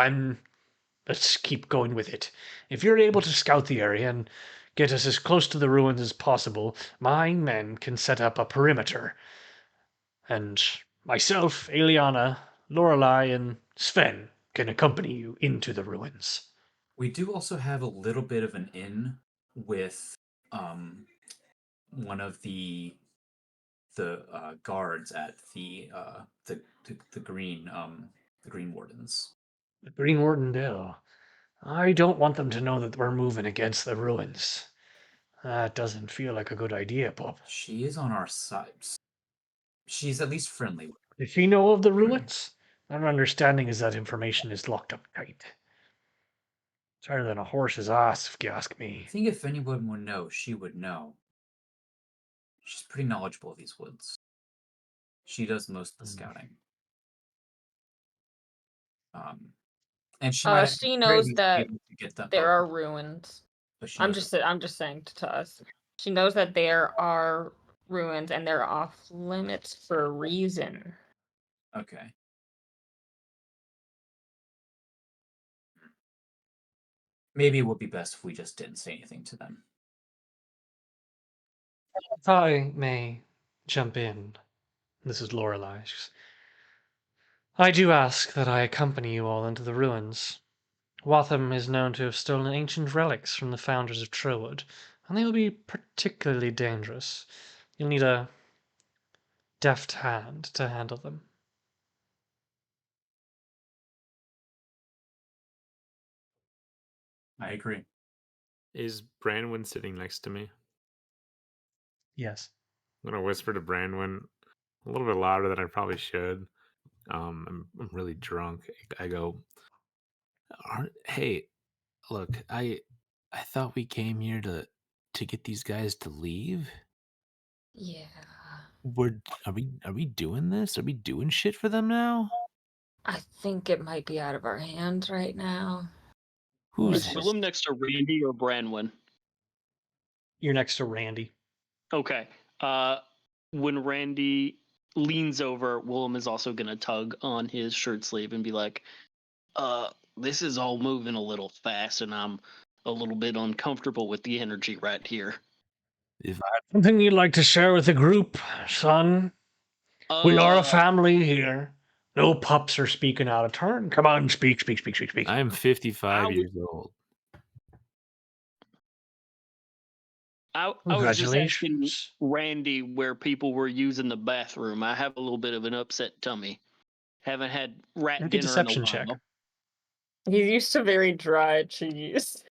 let's keep going with it. If you're able to scout the area and get us as close to the ruins as possible, my men can set up a perimeter. And myself, Eliana, Lorelei, and Sven can accompany you into the ruins. We do also have a little bit of an in with one of the guards at the Green Wardens. The Green Warden Dell. I don't want them to know that we're moving against the ruins. That doesn't feel like a good idea, Bob. She is on our side. She's at least friendly. Does she know of the ruins? Our understanding is that information is locked up tight. It's harder than a horse's ass, if you ask I me. think if anyone would know, she would know. She's pretty knowledgeable of these woods. She does most of the scouting. And she might She at the very knows least be that able to get them. there are ruins. But she I'm knows just saying to us. She knows that there are ruins and they're off limits for a reason. Okay. Maybe it would be best if we just didn't say anything to them. If I may jump in, this is Lorelei. I do ask that I accompany you all into the ruins. Watham is known to have stolen ancient relics from the founders of Trillwood, and they will be particularly dangerous. You'll need a deft hand to handle them. I agree. Is Branwyn sitting next to me? Yes. I'm gonna whisper to Branwyn a little bit louder than I probably should. I'm really drunk. I go, hey, look, I thought we came here to get these guys to leave. Yeah. Are we doing this? Are we doing shit for them now? I think it might be out of our hands right now. Who's It's Willem next to Randy or Branwyn? You're next to Randy. Okay. When Randy leans over, Willem is also gonna tug on his shirt sleeve and be like, this is all moving a little fast and I'm a little bit uncomfortable with the energy right here. if Something you'd like to share with the group, son? We are a family here. No pups are speaking out of turn. Come on, speak. I am 55 I years old. I was just asking Congratulations. Randy where people were using the bathroom. I have a little bit of an upset tummy. Haven't had rat Make a dinner in a deception while. check. he's used to very dry cheese.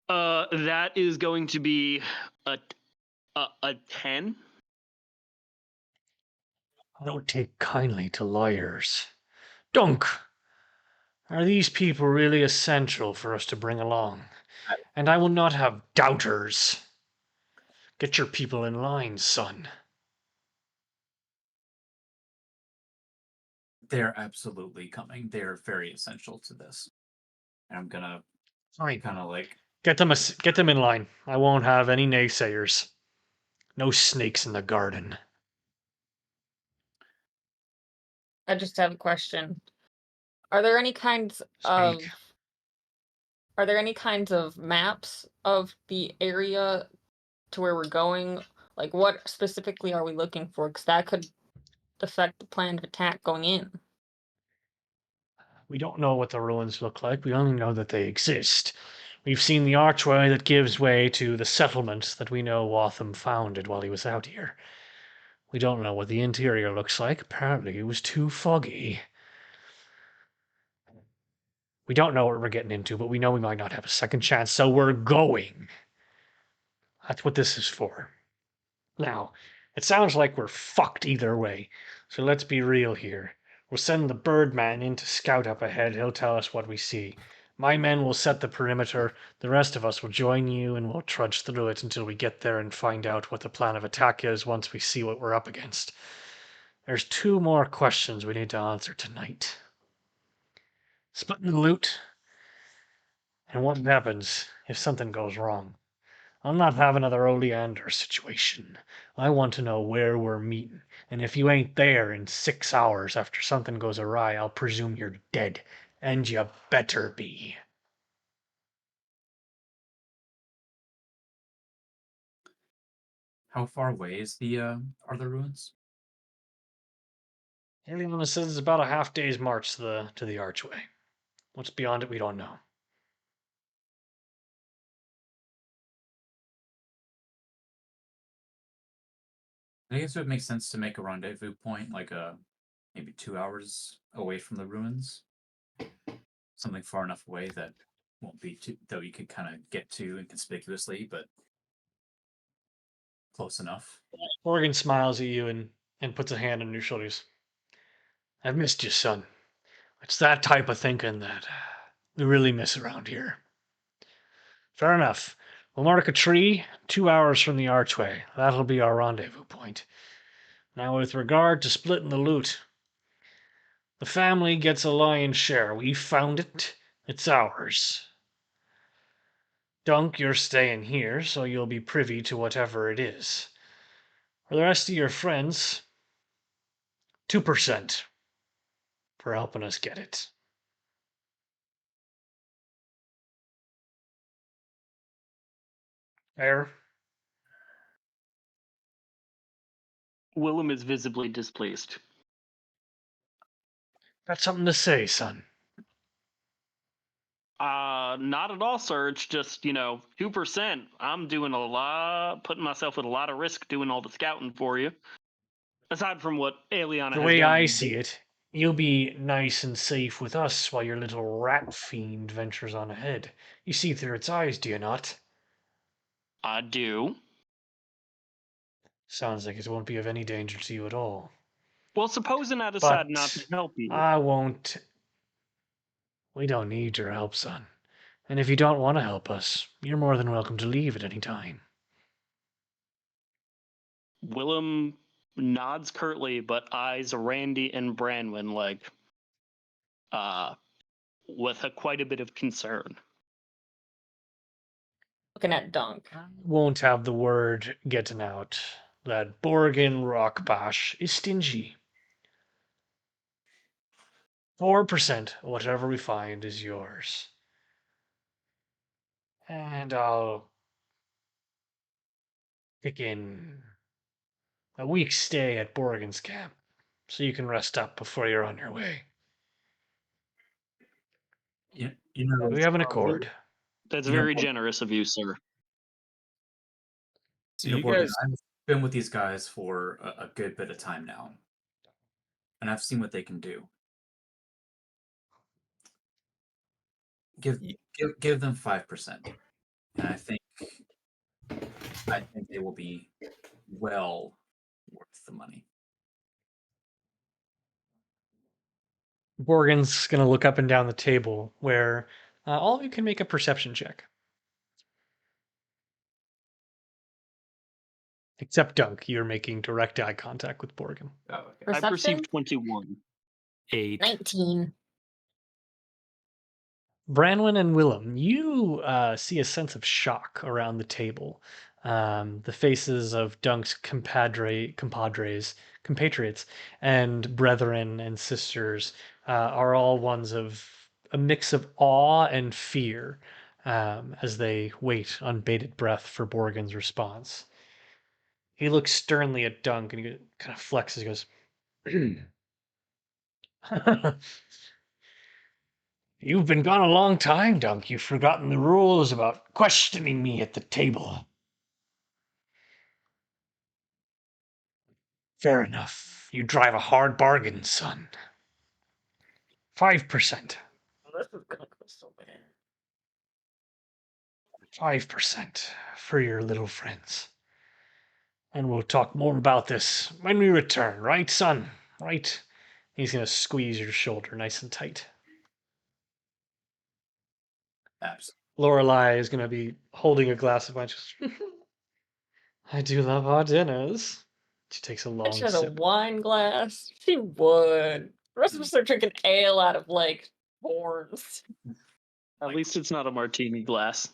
That is going to be a 10. I don't take kindly to liars. Dunk! Are these people really essential for us to bring along? And I will not have doubters. Get your people in line, son. They're absolutely coming. They're very essential to this. And I'm gonna Fine. kind of like Get them in line. I won't have any naysayers. No snakes in the garden. I just have a question. Are there any kinds Speak. of are there any kinds of maps of the area to where we're going? Like, what specifically are we looking for? Because that could affect the plan of attack going in. We don't know what the ruins look like. We only know that they exist. We've seen the archway that gives way to the settlement that we know Waltham founded while he was out here. We don't know what the interior looks like. Apparently, it was too foggy. We don't know what we're getting into, but we know we might not have a second chance, so we're going. That's what this is for. Now, it sounds like we're fucked either way, so let's be real here. We'll send the Birdman in to scout up ahead. He'll tell us what we see. My men will set the perimeter. The rest of us will join you and we'll trudge through it until we get there and find out what the plan of attack is once we see what we're up against. There's 2 more questions we need to answer tonight. Splitting the loot, and what happens if something goes wrong. I'll not have another Oleander situation. I want to know where we're meeting, and if you ain't there in 6 hours after something goes awry, I'll presume you're dead, and you better be. How far away is the are the ruins? Eliana says it's about a half day's march to the archway. What's beyond it, we don't know. I guess it would make sense to make a rendezvous point like maybe 2 hours away from the ruins. Something far enough away that won't be too that we could kind of get to inconspicuously, but close enough. Morgan smiles at you and puts a hand on your shoulders. I've missed you, son. It's that type of thinking that we really miss around here. Fair enough. We'll mark a tree 2 hours from the archway. That'll be our rendezvous point. Now, with regard to splitting the loot, the family gets a lion's share. We found it. It's ours. Dunk, you're staying here, so you'll be privy to whatever it is. For the rest of your friends, 2% for helping us get it. Fair? Willem is visibly displeased. Got something to say, son? Not at all, sir. It's just, 2%. I'm doing putting myself at a lot of risk doing all the scouting for you. Aside from what Eliana The has way done. I see it, you'll be nice and safe with us while your little rat fiend ventures on ahead. You see through its eyes, do you not? I do. Sounds like it won't be of any danger to you at all. Well, supposing I decide But not to help you. I won't. We don't need your help, son. And if you don't want to help us, you're more than welcome to leave at any time. Willem nods curtly, but eyes Randy and Branwyn with quite a bit of concern. Looking at Dunk. Won't have the word getting out that Borgin Rockbash is stingy. 4%, whatever we find, is yours. And I'll kick in a week's stay at Borgen's camp, so you can rest up before you're on your way. You know, We have an accord. That's You know very what? generous of you, sir. So you know, you Morgan, guys, I've been with these guys for a good bit of time now, and I've seen what they can do. Give Y- give them 5%, and I think they will be well worth the money. Borgen's going to look up and down the table where all of you can make a perception check. Except Dunk, you're making direct eye contact with Borgen. Oh, okay. I Perception? perceived 21. 8. 19. Branwyn and Willem, you see a sense of shock around the table. The faces of Dunk's compatriots, and brethren and sisters are all ones of a mix of awe and fear as they wait on bated breath for Borgen's response. He looks sternly at Dunk and he kind of flexes. He goes, "You've been gone a long time, Dunk. You've forgotten the rules about questioning me at the table." "Fair enough. You drive a hard bargain, son. 5%. This is gonna go so bad. 5% for your little friends. And we'll talk more about this when we return, right, son? Right?" He's going to squeeze your shoulder nice and tight. Absolutely. Lorelei is going to be holding a glass of wine. "I do love our dinners." She takes a long She has a sip. wine glass. She would. The rest of us are drinking ale out of like horns. At least it's not a martini glass.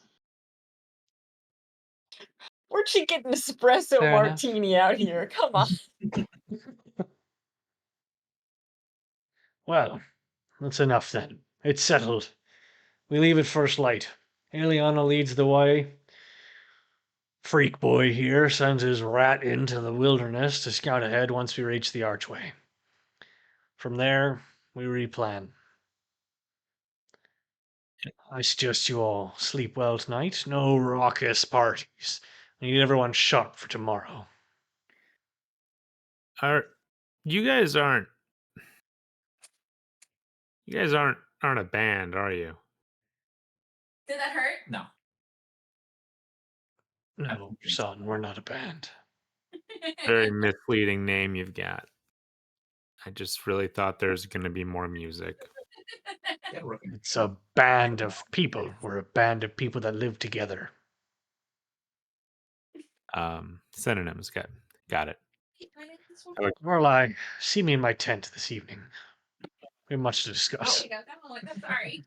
Where'd she get an espresso Fair enough. martini out here? Come on. Well, that's enough then. It's settled. We leave at first light. Eliana leads the way. Freak boy here sends his rat into the wilderness to scout ahead once we reach the archway. From there, we replan. I suggest you all sleep well tonight. No raucous parties. I need everyone sharp for tomorrow. You guys aren't aren't a band, are you? Did that hurt? No. No, son, we're not a band. Very misleading name you've got. I just really thought there's going to be more music. It's a band of people. We're a band of people that live together. Synonyms. Got it. Lorelei, see me in my tent this evening. We have much to discuss. Sorry.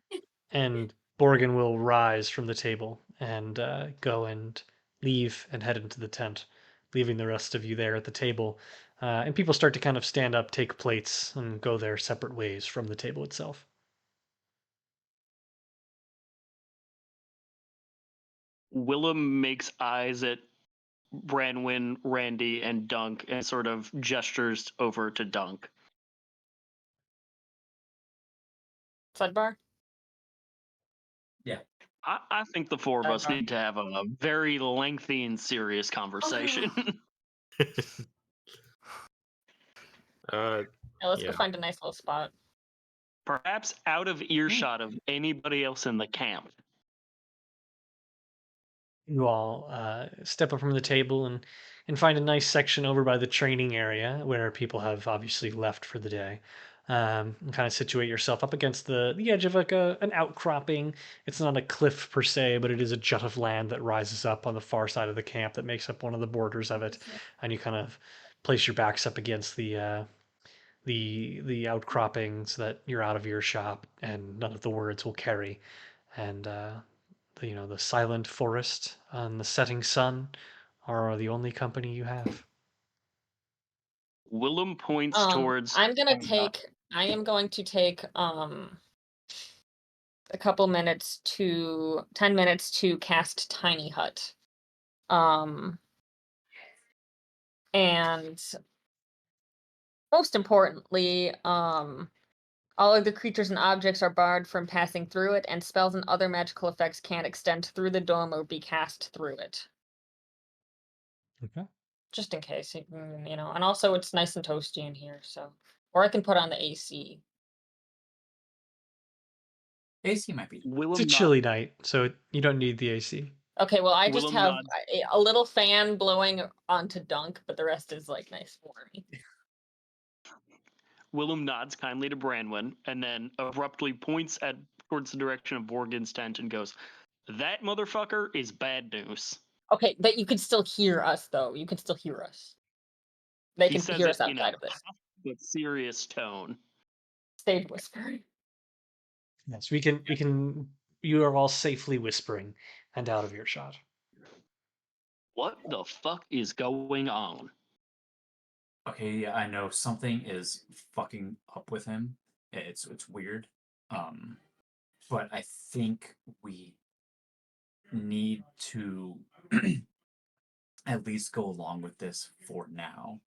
And Borgin will rise from the table and go and leave and head into the tent, leaving the rest of you there at the table. And people start to kind of stand up, take plates, and go their separate ways from the table itself. Willem makes eyes at Branwyn, Randy, and Dunk and sort of gestures over to Dunk. Sidebar? I think the four of us need to have a very lengthy and serious conversation. Yeah, let's Yeah. go find a nice little spot. Perhaps out of earshot of anybody else in the camp. You all step up from the table and find a nice section over by the training area where people have obviously left for the day. And kind of situate yourself up against the edge of like an outcropping. It's not a cliff per se, but it is a jut of land that rises up on the far side of the camp that makes up one of the borders of it. And you kind of place your backs up against the outcropping so that you're out of earshot and none of the words will carry. And the silent forest and the setting sun are the only company you have. Willem points towards. I am going to take a couple minutes to 10 minutes to cast Tiny Hut. And most importantly, all of the creatures and objects are barred from passing through it, and spells and other magical effects can't extend through the dome or be cast through it. Okay. Just in case, and also it's nice and toasty in here, so. Or I can put on the AC. AC might be. It's a chilly night, so you don't need the AC. Okay, well, I just Willem have nods. a little fan blowing onto Dunk, but the rest is like nice warmy. Willem nods kindly to Branwyn and then abruptly points towards the direction of Borgen's tent and goes, "That motherfucker is bad news." Okay, but you can still hear us, though. You can still hear us. They He can says hear it us in a outside of this. hushed but serious tone. Stage whispering. Yes, we can. You are all safely whispering and out of earshot. What the fuck is going on? Okay, yeah, I know something is fucking up with him. It's weird. Um, but I think we need to at least go along with this for now.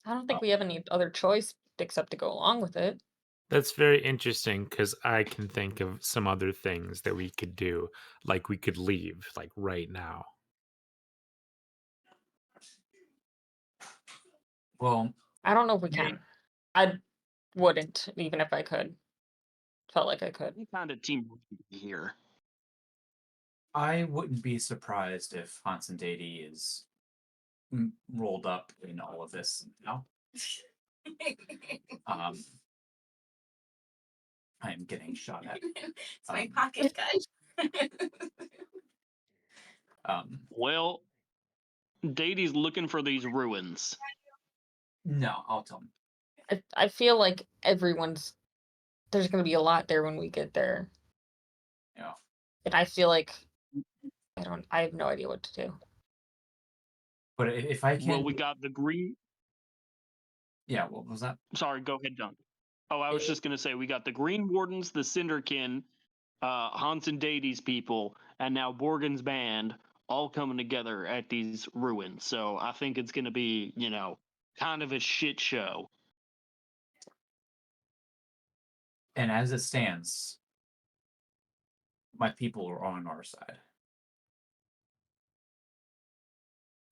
I don't think we have any other choice except to go along with it. That's very interesting because I can think of some other things that we could do. Like we could leave, like right now. Well, I don't know if we Hey. can. I wouldn't, even if I could. Felt like I could. Any kind of team here. I wouldn't be surprised if Hansen Dady is rolled up in all of this now. um, I am getting shot at. It's my pocket gun. Well, Dady's looking for these ruins. No, I'll tell him. I feel like there's gonna be a lot there when we get there. Yeah. And I feel like I have no idea what to do. But if I can, Well, we got the green. Yeah, what was that? Sorry, go ahead, Dunk. Oh, I was just gonna say we got the Green Wardens, the Cinderkin, Hansen Dady's people, and now Borgen's band all coming together at these ruins. So I think it's gonna be, kind of a shit show. And as it stands, my people are on our side.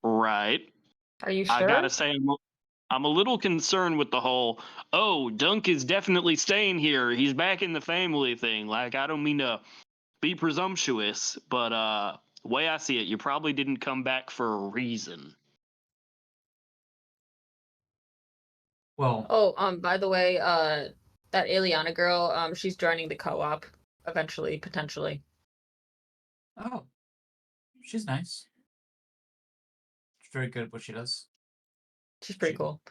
Right. Are you I sure? gotta say, I'm a little concerned with the whole, oh, Dunk is definitely staying here. He's back in the family thing. Like, I don't mean to be presumptuous, but the way I see it, you probably didn't come back for a reason. Well, By the way, that Eliana girl, she's joining the co-op eventually, potentially. oh, she's nice. She's very good at what she does. She's pretty She- cool.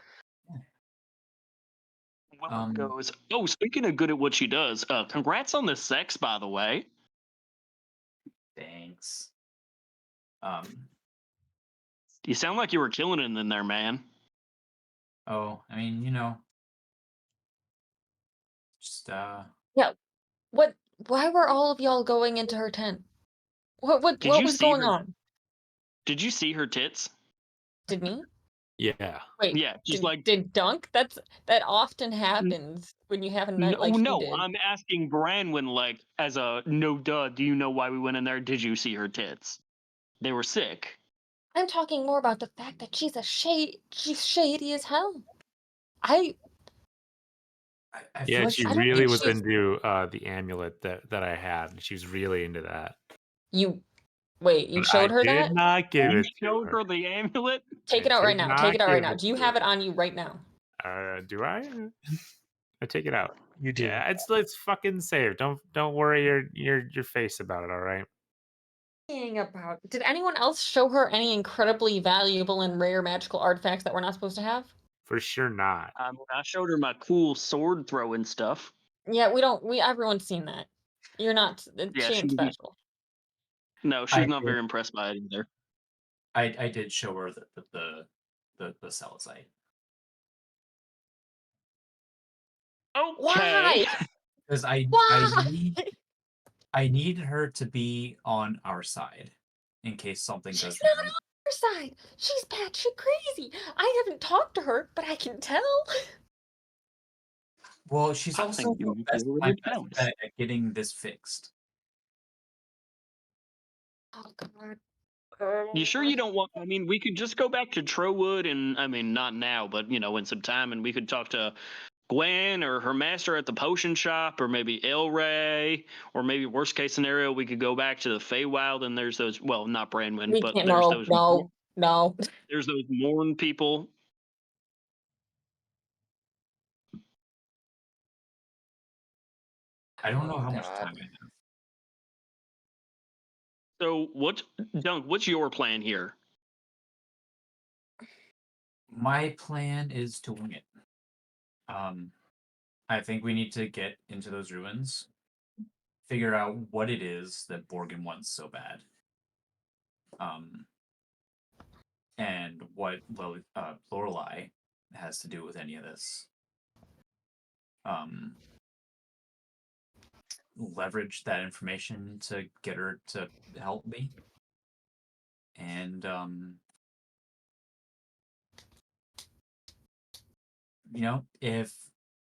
Willem goes, oh, speaking of good at what she does, congrats on the sex, by the way. Thanks. You sound like you were killing it in there, man. Oh, I mean, just Yeah. Why were all of y'all going into her tent? What Did you was see going her? on? Did you see her tits? Did me? Yeah. Wait, Yeah, just like did Dunk? That often happens when you have a night like she no, did. I'm asking Branwen, like, as a no duh, do you know why we went in there? Did you see her tits? They were sick. I'm talking more about the fact that she's shady as hell. I I feel Yeah, like she I don't really think was she's into the amulet that I had. She was really into that. you I showed her did that? not give You it to showed her. her the amulet? Take I it out right did now. Take not it out right give now. it Do you to have her. it on you right now? Do I? I take it out. You do. Yeah, it's fucking safe. Don't worry your face about it. All right. About. Did anyone else show her any incredibly valuable and rare magical artifacts that we're not supposed to have? For sure not. I showed her my cool sword throwing stuff. Yeah, we don't. Everyone's seen that. You're not. Yeah, She ain't special. No, she's not very impressed by it either. I did show her the Celestite. Okay. Why? Because Why? I need her to be on our side in case something She's does not happen. on our side. She's batshit crazy. I haven't talked to her, but I can tell. Well, she's I also think you my really best knows. bet at getting this fixed. Oh God. You sure you don't want? I mean, we could just go back to Trowood, and I mean, not now, but in some time, and we could talk to Gwen or her master at the potion shop, or maybe El Rey, or maybe worst case scenario, we could go back to the Feywild, and there's those. Well, not Branwen, We but can't. there's No. those. No. There's those Morn people. I don't know Oh, how much God. time I have. So Dunk? What's your plan here? My plan is to wing it. I think we need to get into those ruins, figure out what it is that Borgin wants so bad. and what Lorelai has to do with any of this. Leverage that information to get her to help me. And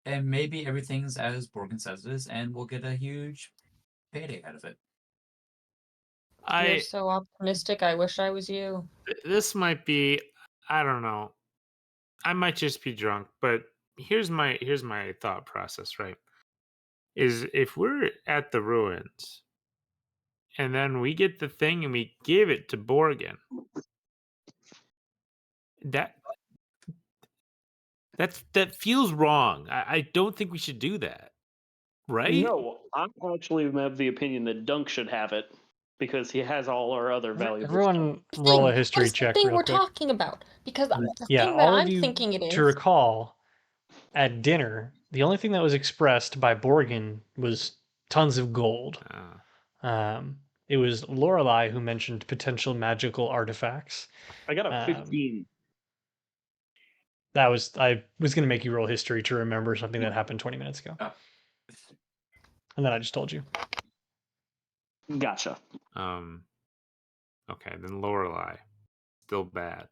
and maybe everything's as Borgin says it is, and we'll get a huge payday out of it. You're so optimistic. I wish I was you. This might be, I don't know. I might just be drunk, but here's my thought process, right? Is if we're at the ruins and then we get the thing and we give it to Borgin, that feels wrong. I don't think we should do that. Right? No, I actually have the opinion that Dunk should have it because he has all our other valuable stuff. Everyone roll a history What's the check thing real we're quick. talking about? Because the Yeah, thing that all of I'm you, thinking it to is. recall, at dinner, the only thing that was expressed by Borgin was tons of gold. It was Lorelai who mentioned potential magical artifacts. I got a 15. I was going to make you roll history to remember something that happened 20 minutes ago. And then I just told you. Gotcha. Okay, then Lorelai. Still bad.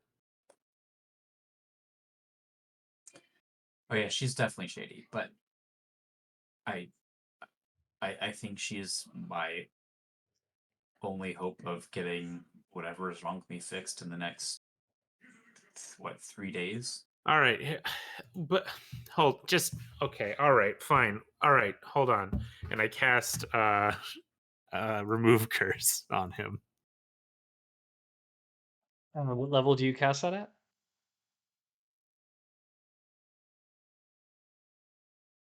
Oh yeah, she's definitely shady, but I think she's my only hope of getting whatever is wrong with me fixed in the next 3 days. All right, but okay. All right, fine. All right, hold on. And I cast remove curse on him. What level do you cast that at?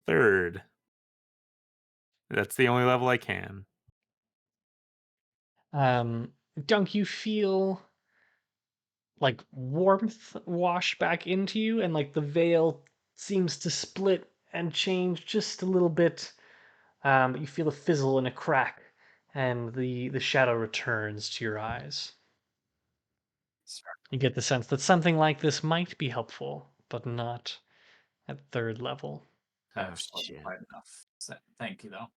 3rd. That's the only level I can. Dunk, you feel like warmth wash back into you, and like the veil seems to split and change just a little bit. But you feel a fizzle and a crack, and the shadow returns to your eyes. You get the sense that something like this might be helpful, but not at 3rd level. That wasn't quite enough. Thank you, though.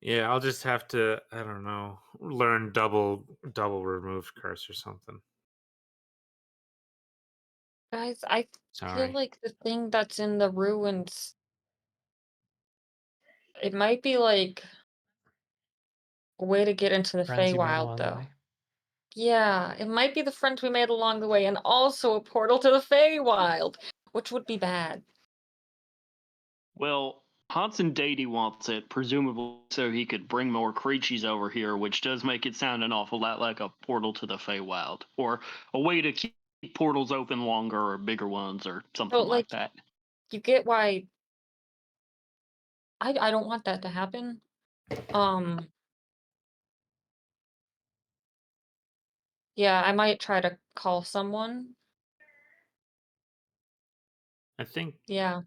Yeah, I'll just have to, I don't know, learn double remove curse or something. Guys, I Sorry. feel like the thing that's in the ruins, it might be like a way to get into the Friends you made Feywild, along the though. way. Yeah, it might be the friends we made along the way, and also a portal to the Feywild, which would be bad. Well, Hanson Dady wants it, presumably so he could bring more creatures over here, which does make it sound an awful lot like a portal to the Feywild, or a way to keep portals open longer, or bigger ones, or something So, like that. You get why I don't want that to happen. Yeah, I might try to call someone. I think. Yeah.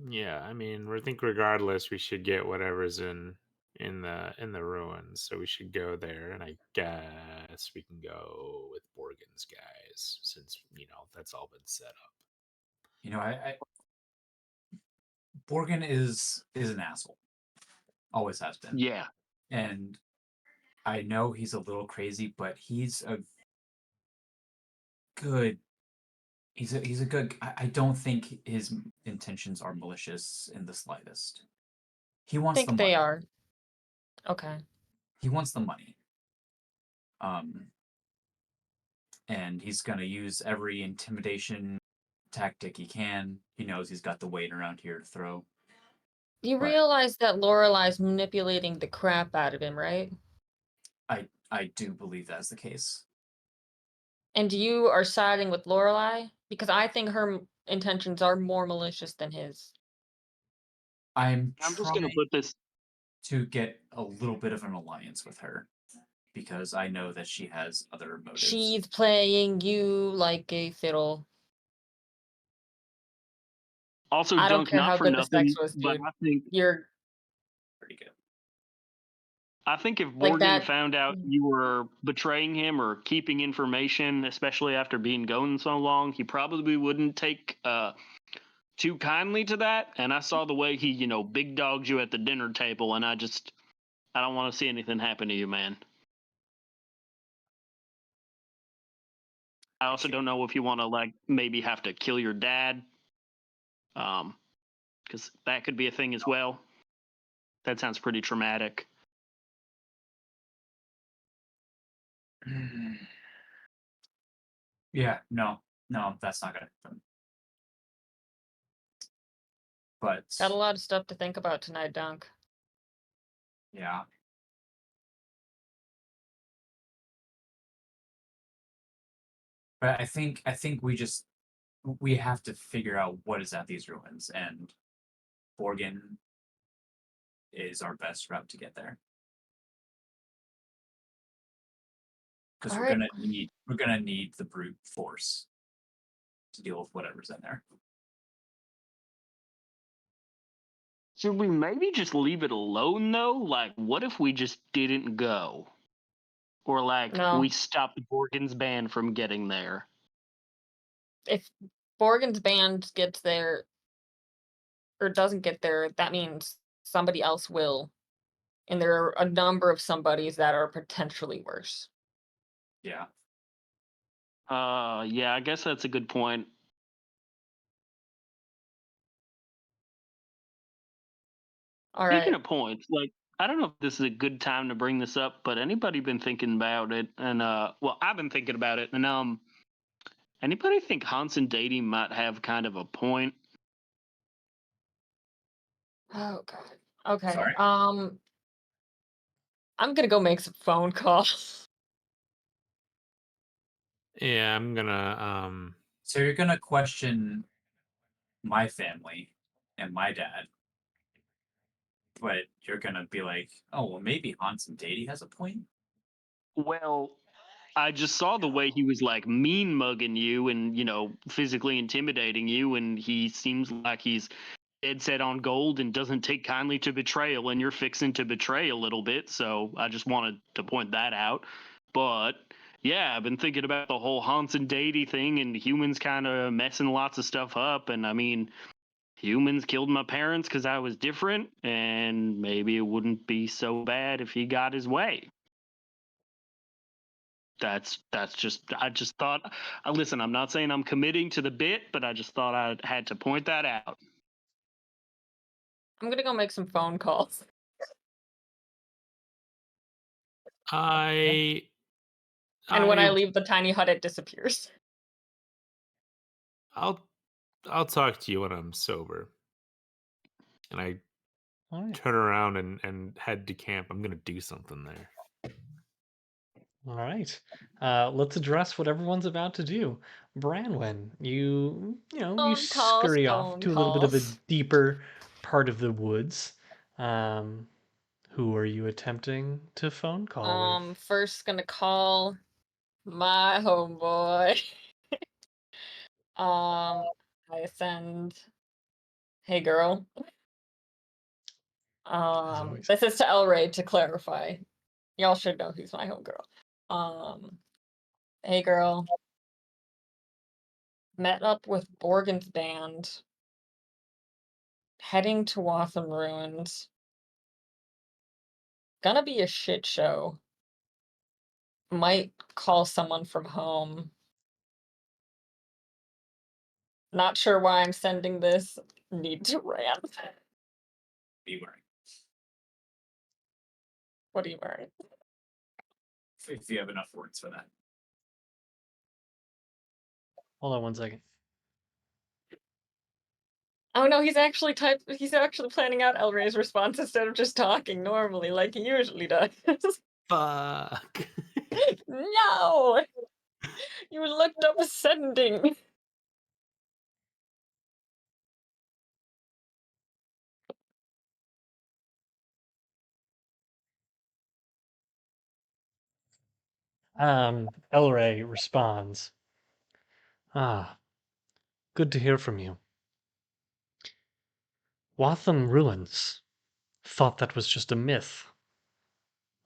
Yeah, I mean, I think regardless, we should get whatever's in the ruins. So we should go there, and I guess we can go with Borgin's guys since that's all been set up. I Borgin is an asshole. Always has been. Yeah. And I know he's a little crazy, but he's a good. He's a good. I don't think his intentions are malicious in the slightest. He wants the Think money. they are. Okay. He wants the money. And he's gonna use every intimidation tactic he can. He knows he's got the weight around here to throw. You But realize that Lorelai's manipulating the crap out of him, right? I do believe that's the case. And you are siding with Lorelai? Because I think her intentions are more malicious than his. I'm just gonna put this to get a little bit of an alliance with her because I know that she has other motives. She's playing you like a fiddle. Also, I don't Dunk, care not how for good the sex nothing, was, but dude. I think You're pretty good. I think if Like Morgan that. found out you were betraying him or keeping information, especially after being gone so long, he probably wouldn't take too kindly to that. And I saw the way he, big dogged you at the dinner table, and I don't want to see anything happen to you, man. I also don't know if you want to maybe have to kill your dad, because that could be a thing as well. That sounds pretty traumatic. Yeah, no, that's not gonna happen. But Got a lot of stuff to think about tonight, Dunk. yeah. But I think we have to figure out what is at these ruins, and Borgin is our best route to get there. Because All we're right. gonna need the brute force to deal with whatever's in there. Should we maybe just leave it alone though? Like, what if we just didn't go? Or No. we stopped Morgan's band from getting there? If Borgen's band gets there or doesn't get there, that means somebody else will. And there are a number of somebodies that are potentially worse. Yeah. Yeah, I guess that's a good point. All Speaking right. of points, I don't know if this is a good time to bring this up, but anybody been thinking about it? And well, I've been thinking about it, and anybody think Hansen dating might have kind of a point? Oh god. Okay. Sorry? I'm gonna go make some phone calls. Yeah, I'm gonna So you're gonna question my family and my dad, but you're gonna be like, oh well, maybe Hansen Dady has a point. Well, I just saw the way he was mean mugging you and physically intimidating you, and he seems like he's dead set on gold and doesn't take kindly to betrayal, and you're fixing to betray a little bit. So I just wanted to point that out. But yeah, I've been thinking about the whole Hansen Dady thing and humans kind of messing lots of stuff up. And I mean, humans killed my parents because I was different, and maybe it wouldn't be so bad if he got his way. That's just I just thought. Listen, I'm not saying I'm committing to the bit, but I just thought I had to point that out. I'm gonna go make some phone calls. I And when I I leave the tiny hut, it disappears. I'll I'll talk to you when I'm sober. And I All right. turn around and head to camp. I'm gonna do something there. All right. Let's address what everyone's about to do. Branwen, you Phone calls, scurry off phone to a little bit of a calls. deeper part of the woods. Um, who are you attempting to phone call with? First gonna call my homeboy. I send, hey girl. As always. This is to El Rey to clarify. Y'all should know who's my homegirl. Hey girl. Met up with Borgen's band. Heading to Waltham Ruins. Gonna be a shit show. Might call someone from home. Not sure why I'm sending this. Need to rant. Be wearing What are you wearing? if you have enough words for that. Hold on one second. Oh no, he's actually planning out El Rey's response instead of just talking normally like he usually does. Fuck. No! You looked up sending. Elray responds, "Ah, good to hear from you. Waltham Ruins. Thought that was just a myth.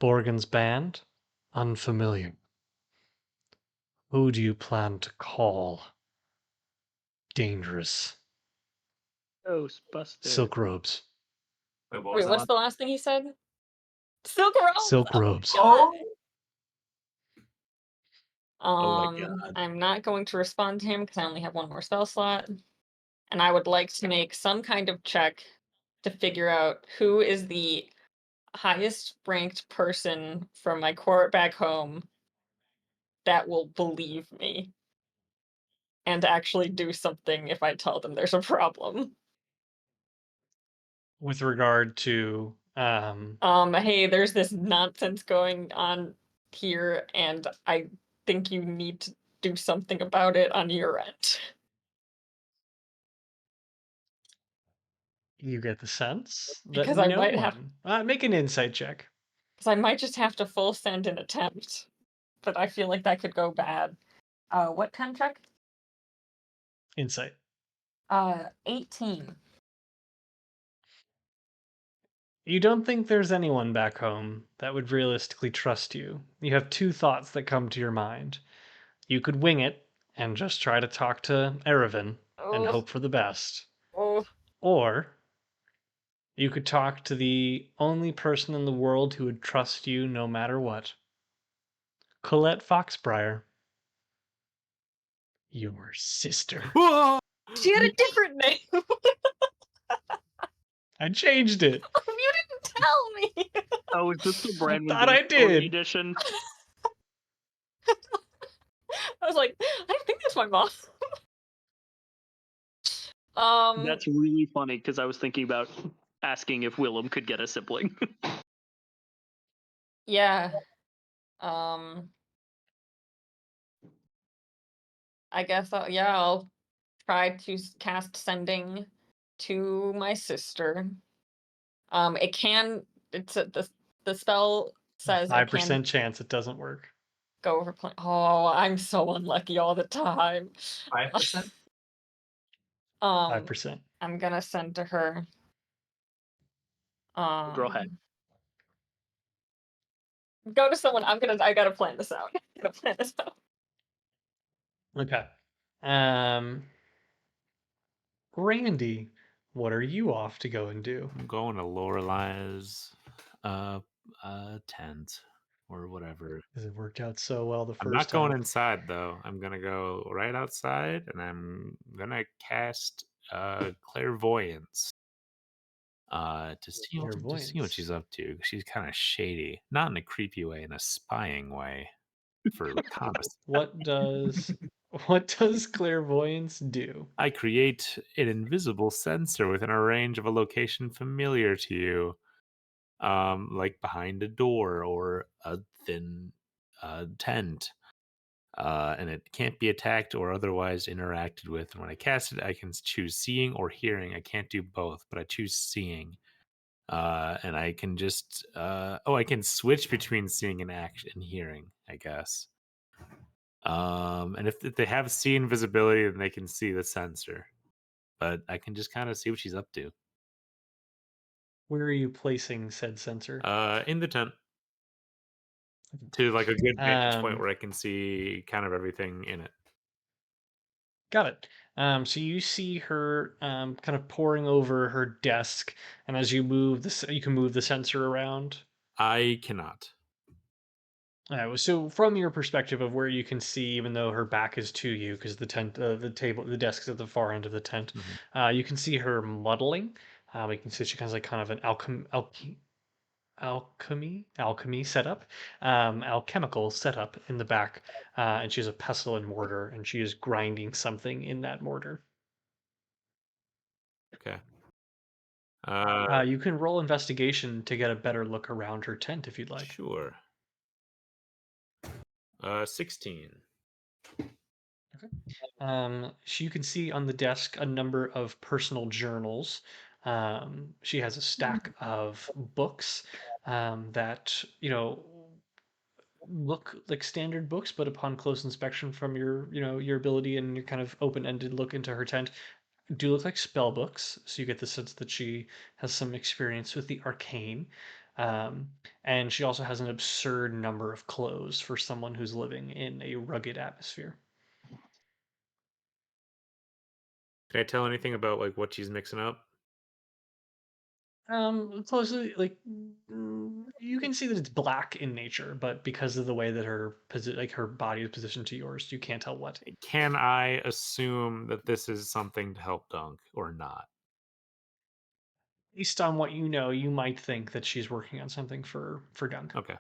Borgen's band? Unfamiliar. Who do you plan to call? Dangerous. Ghostbusters. Silk robes. Wait, what was Wait, that what's one? the last thing he said? Silk robes. Silk Oh my robes. God. Oh my God. I'm not going to respond to him because I only have one more spell slot. And I would like to make some kind of check to figure out who is the highest ranked person from my court back home that will believe me and actually do something if I tell them there's a problem. With regard to Hey, there's this nonsense going on here, and I think you need to do something about it on your end. you get the sense that Because I no might have one. Make an insight check. because I might just have to full send an attempt. But I feel like that could go bad. What kind check? Insight. 18. You don't think there's anyone back home that would realistically trust you. You have two thoughts that come to your mind. You could wing it and just try to talk to Erevan and Oh, hope for the best. oh. Or you could talk to the only person in the world who would trust you no matter what. Colette Foxbriar. Your sister. She had a different name. I changed it. You didn't tell me. Oh, is this the Brandon thought I Backstory did. edition? I was like, I think that's my mom. That's really funny because I was thinking about asking if Willem could get a sibling. Yeah. I guess I'll try to cast sending to my sister. The spell says it can 5% chance it doesn't work. go over plan. Oh, I'm so unlucky all the time. 5%? 5%. I'm gonna send to her. Girl head. Go to someone. I gotta plan this out. I gotta plan this out. Okay. Randy, what are you off to go and do? I'm going to Lorelai's tent or whatever. Because it worked out so well the I'm first not time. going inside though. I'm gonna go right outside and I'm gonna cast clairvoyance. To see what Clairvoyance. she's up to. She's kind of shady, not in a creepy way, in a spying way for reconnaissance. What does clairvoyance do? I create an invisible sensor within a range of a location familiar to you, like behind a door or a thin tent. And it can't be attacked or otherwise interacted with. And when I cast it, I can choose seeing or hearing. I can't do both, but I choose seeing. And I can just I can switch between seeing and action and hearing, I guess. And if they have seeing visibility, then they can see the sensor. But I can just kind of see what she's up to. Where are you placing said sensor? In the tent. To like a good vantage point Um, where I can see kind of everything in it. Got it. So you see her kind of poring over her desk, and as you move this, you can move the sensor around. I cannot. So from your perspective of where you can see, even though her back is to you, because the tent, the table, the desk is at the far end of the tent, you can see her muddling. You can see she kind of an alchemy setup, alchemical setup in the back, and she has a pestle and mortar, and she is grinding something in that mortar. Okay. You can roll investigation to get a better look around her tent if you'd like. Sure. 16. You can see on the desk a number of personal journals. She has a stack of books that look like standard books, but upon close inspection from your ability and your kind of open-ended look into her tent, do look like spell books. So you get the sense that she has some experience with the arcane. And she also has an absurd number of clothes for someone who's living in a rugged atmosphere. Can I tell anything about like what she's mixing up? Closely, like you can see that it's black in nature, but because of the way that her body is positioned to yours, you can't tell what. Can I assume that this is something to help Dunk or not? Based on what you know, you might think that she's working on something for Dunk. Okay.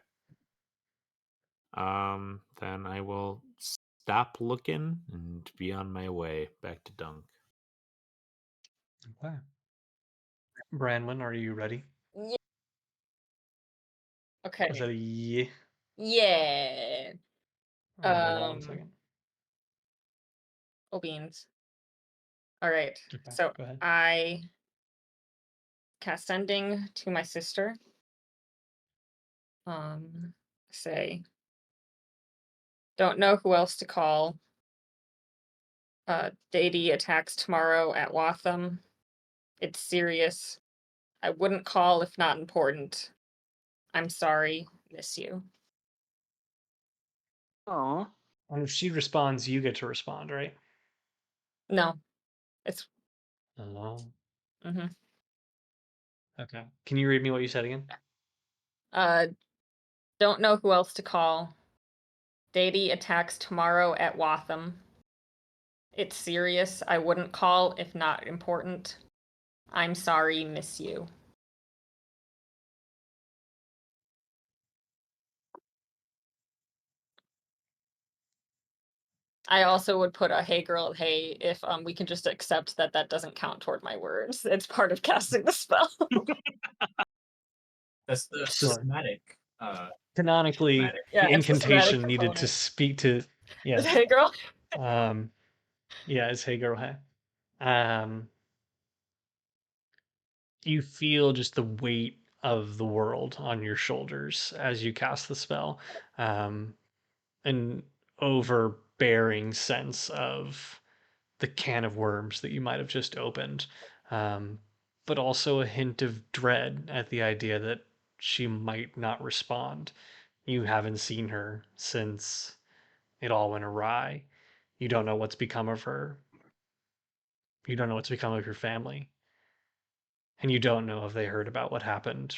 Then I will stop looking and be on my way back to Dunk. Okay. Branwyn, are you ready? Yeah. Was that Okay. a yeah? Yeah. All right, hold on one second. Oh beans. All right. Okay, So go ahead. I cast sending to my sister. Say, don't know who else to call. Deity attacks tomorrow at Watham. It's serious. I wouldn't call if not important. I'm sorry. Miss you. Aw. And if she responds, you get to respond, right? No, it's Oh, mm-hmm. okay. Can you read me what you said again? Don't know who else to call. Deity attacks tomorrow at Watham. It's serious. I wouldn't call if not important. I'm sorry. Miss you. I also would put a hey girl, hey, if we can just accept that that doesn't count toward my words. It's part of casting the spell. That's the systematic. Canonically, Systematic. Yeah, the it's systematic incantation needed to component. speak to Is yes. hey girl? Yeah, it's hey girl hey. You feel just the weight of the world on your shoulders as you cast the spell. An overbearing sense of the can of worms that you might have just opened, um, but also a hint of dread at the idea that she might not respond. You haven't seen her since it all went awry. You don't know what's become of her. You don't know what's become of your family. And you don't know if they heard about what happened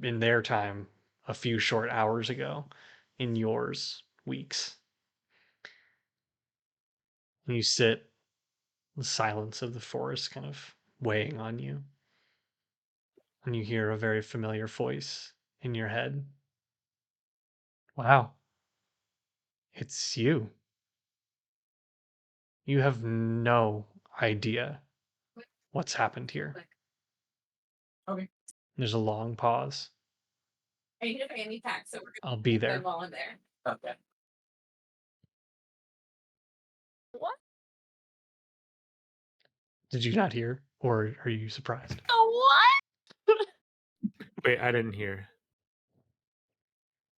in their time a few short hours ago, in yours, weeks. And you sit, the silence of the forest kind of weighing on you. And you hear a very familiar voice in your head. Wow, it's you. You have no idea what's happened here. Okay. There's a long pause. I need to pay any tax, so we're I'll be gonna there. put while I'm there. Okay. What? Did you not hear? Or are you surprised? What? Wait, I didn't hear.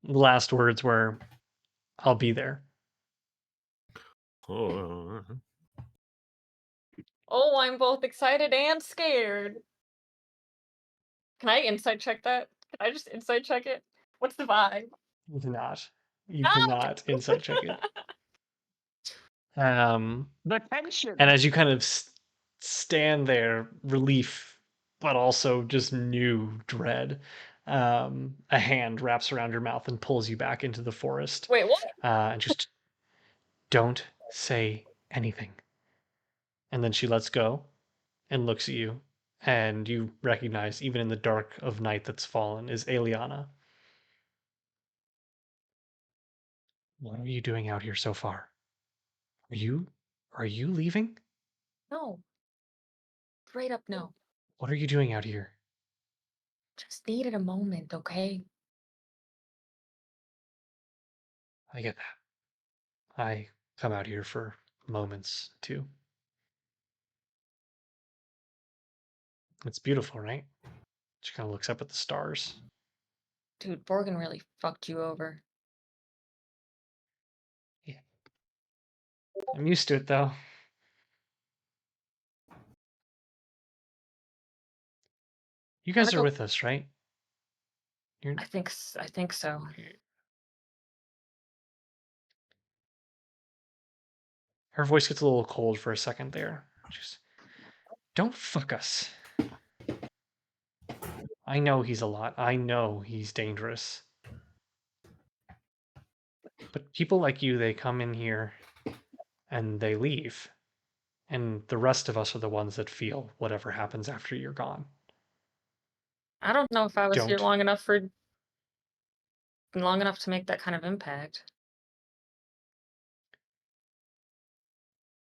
The last words were, I'll be there. Oh, Oh, I'm both excited and scared. Can I insight check that? Can I just insight check it? What's the vibe? You cannot. You Ah! cannot insight check it. Um, The tension. and as you kind of stand there, relief, but also just new dread, a hand wraps around your mouth and pulls you back into the forest. Wait, what? And just don't say anything. And then she lets go and looks at you, and you recognize, even in the dark of night that's fallen, is Eliana. What are you doing out here so far? Are you leaving? No. Straight up no. What are you doing out here? Just needed a moment, okay? I get that. I come out here for moments too. It's beautiful, right? She kind of looks up at the stars. Dude, Borgin really fucked you over. Yeah. I'm used to it though. You Wanna guys are go? with us, right? You're I think so. Her voice gets a little cold for a second there. Just don't fuck us. I know he's a lot. I know he's dangerous. But people like you, they come in here and they leave. And the rest of us are the ones that feel whatever happens after you're gone. I don't know if I was here Don't. long enough to make that kind of impact.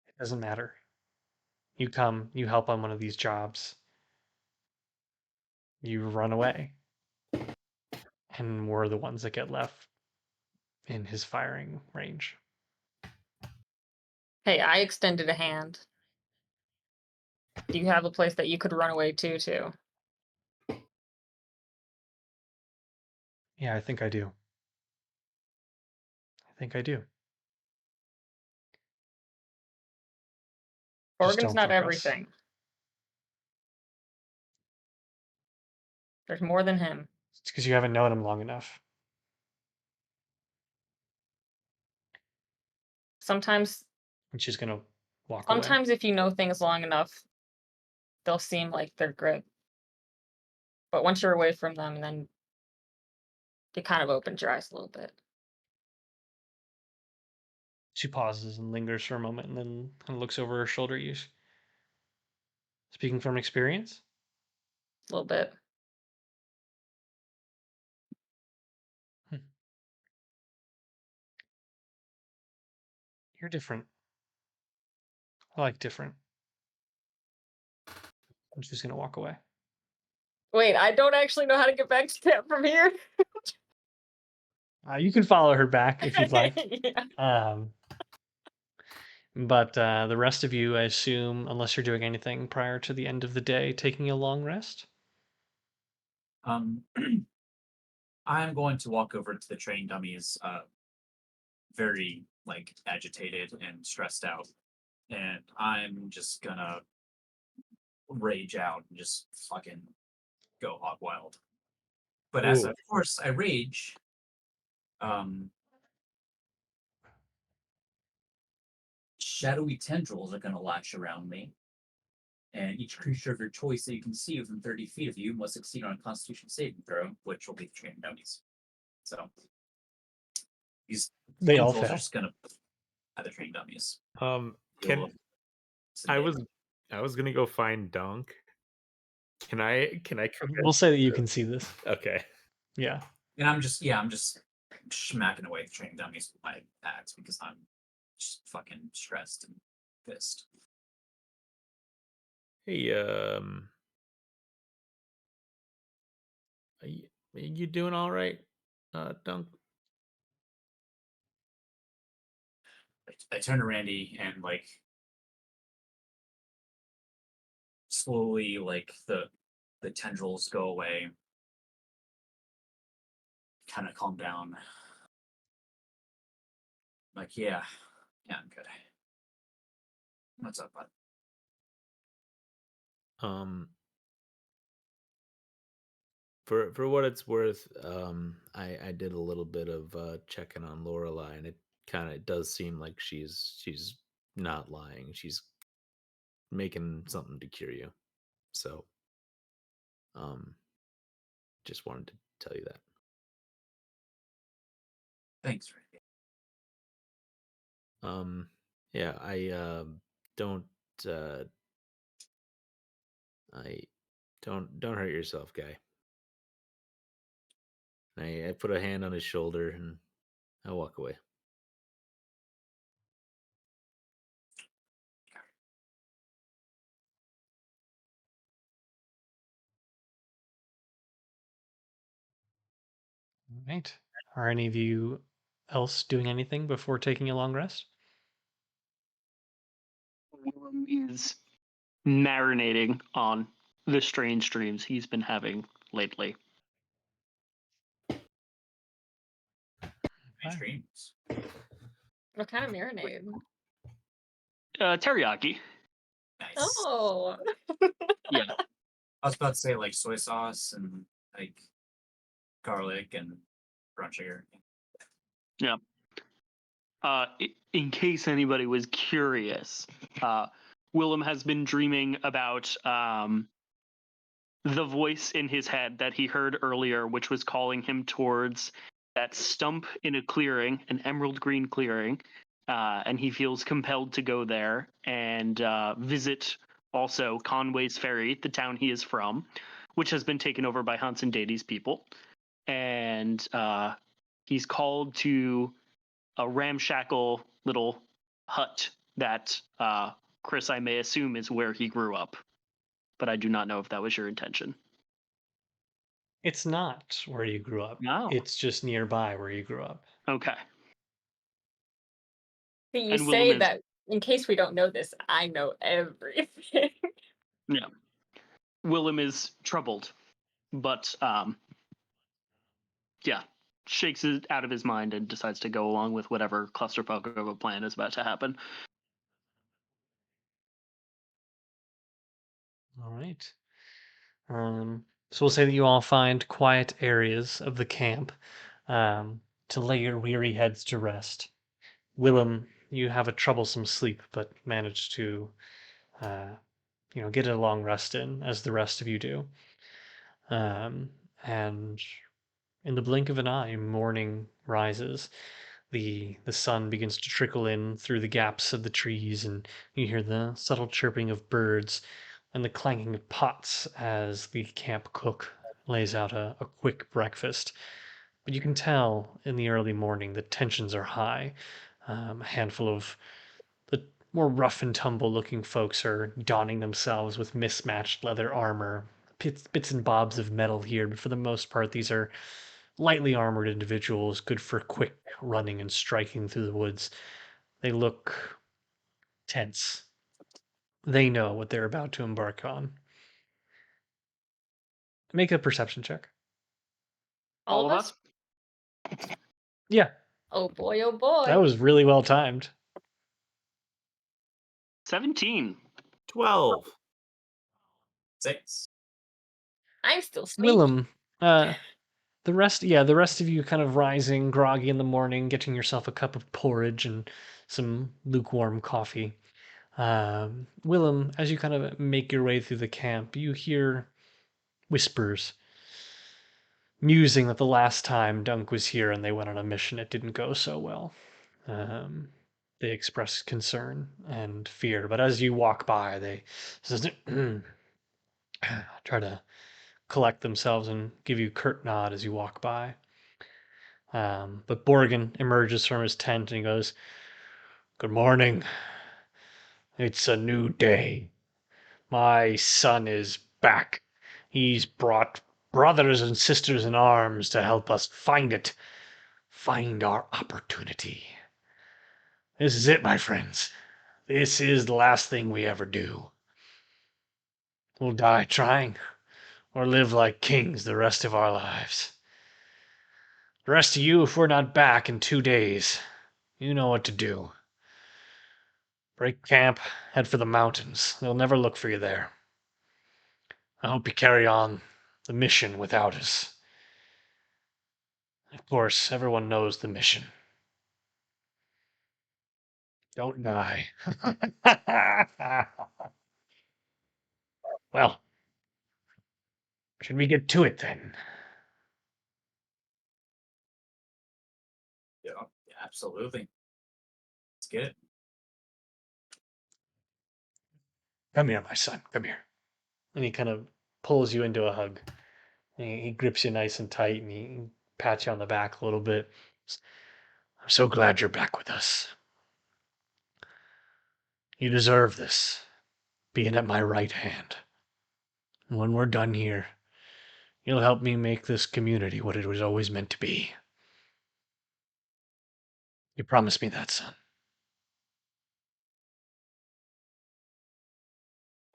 It doesn't matter. You come, you help on one of these jobs, you run away. And we're the ones that get left in his firing range. Hey, I extended a hand. Do you have a place that you could run away to? Yeah, I think I do. I think I do. Just Oregon's don't not fuck us. everything. There's more than him. It's because you haven't known him long enough. Sometimes And she's gonna walk away. sometimes if you know things long enough, they'll seem like they're good. But once you're away from them, then you kind of opened your eyes a little bit. She pauses and lingers for a moment and then kind of looks over her shoulder at you. Speaking from experience? A little bit. You're different. I like different. And she's gonna walk away. Wait, I don't actually know how to get back to camp from here. You can follow her back if you'd like. Yeah. But the rest of you, I assume, unless you're doing anything prior to the end of the day, taking a long rest? I'm going to walk over to the training dummies, very like agitated and stressed out, and I'm just gonna rage out and just fucking go hog wild. But as Ooh. of course I rage, shadowy tendrils are gonna latch around me, and each creature of your choice that you can see within 30 feet of you must succeed on a Constitution saving throw, which will be the training dummies. So these They all tendrils are fail. just gonna have the training dummies. Can I was gonna go find Dunk. Can I come We'll say that you can see this. Okay. Yeah. And I'm just smacking away the training dummies with my axe because I'm just fucking stressed and pissed. Hey, are you doing all right, Dunk? I turn to Randy and like slowly like the tendrils go away, kind of calm down. Like, yeah, I'm good. What's up, bud? For what it's worth, I did a little bit of checking on Lorelai, and it kind of does seem like she's not lying. She's making something to cure you. So, just wanted to tell you that. Thanks, Randy. Yeah, don't I don't hurt yourself, guy. I put a hand on his shoulder and I walk away. Right. Are any of you else doing anything before taking a long rest? Willem is marinating on the strange dreams he's been having lately. Nice dreams. What kind of marinade? Teriyaki. Nice. Oh. Yeah. I was about to say like soy sauce and like garlic and brown sugar. In case anybody was curious, Willem has been dreaming about the voice in his head that he heard earlier, which was calling him towards that stump in a clearing, an emerald green clearing, and he feels compelled to go there and visit also Conway's Ferry, the town he is from, which has been taken over by Hans and Deity's people. And he's called to a ramshackle little hut that Chris, I may assume, is where he grew up. But I do not know if that was your intention. It's not where you grew up. No. It's just nearby where you grew up. Okay. Can you And say Willem is- that in case we don't know this, I know everything. Yeah. Willem is troubled, but yeah, shakes it out of his mind and decides to go along with whatever clusterfuck of a plan is about to happen. All right. So we'll say that you all find quiet areas of the camp to lay your weary heads to rest. Willem, you have a troublesome sleep, but manage to, get a long rest in, as the rest of you do. And in the blink of an eye, morning rises. The sun begins to trickle in through the gaps of the trees, and you hear the subtle chirping of birds and the clanging of pots as the camp cook lays out a quick breakfast. But you can tell in the early morning that tensions are high. A handful of the more rough and tumble looking folks are donning themselves with mismatched leather armor, bits and bobs of metal here, but for the most part, these are lightly armored individuals, good for quick running and striking through the woods. They look tense. They know what they're about to embark on. Make a perception check. All of us? Yeah, Oh boy, oh boy. that was really well timed. 17. 12. 6. I'm still sleepy. Willem, the rest of you kind of rising groggy in the morning, getting yourself a cup of porridge and some lukewarm coffee. Willem, as you kind of make your way through the camp, you hear whispers, musing that the last time Dunk was here and they went on a mission, it didn't go so well. They express concern and fear, but as you walk by, they try to collect themselves and give you a curt nod as you walk by. But Borgin emerges from his tent and he goes, "Good morning. It's a new day. My son is back. He's brought brothers and sisters in arms to help us find our opportunity. This is it, my friends. This is the last thing we ever do. We'll die trying, or live like kings the rest of our lives. The rest of you, if we're not back in 2 days, you know what to do. Break camp, head for the mountains. They'll never look for you there. I hope you carry on the mission without us. Of course, everyone knows the mission. Don't die." Well, should we get to it then? Yeah, absolutely. Let's get it. Come here, my son. Come here. And he kind of pulls you into a hug. And he grips you nice and tight and he pats you on the back a little bit. I'm so glad you're back with us. You deserve this, being at my right hand. And when we're done here, you'll help me make this community what it was always meant to be. You promised me that, son.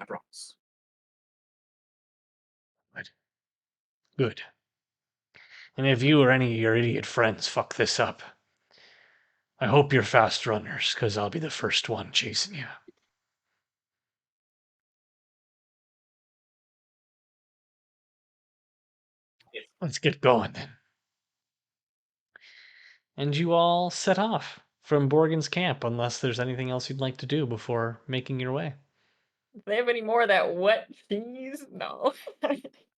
I promise. Good. And if you or any of your idiot friends fuck this up, I hope you're fast runners, because I'll be the first one chasing you. Let's get going then. and you all set off from Borgen's camp, unless there's anything else you'd like to do before making your way. Do they have any more of that wet cheese? No.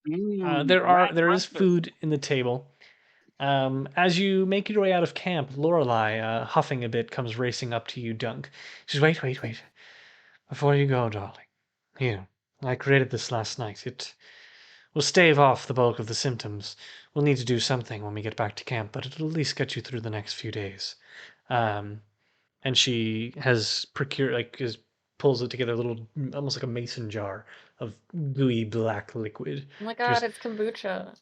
There is food in the table. As you make your way out of camp, Lorelei, huffing a bit, comes racing up to you, Dunk. She says, wait. Before you go, darling. Here, I created this last night. It will stave off the bulk of the symptoms. We'll need to do something when we get back to camp, but it'll at least get you through the next few days. And she has procured, pulls it together, a little, almost like a mason jar of gooey black liquid. Oh my She goes, god, it's kombucha.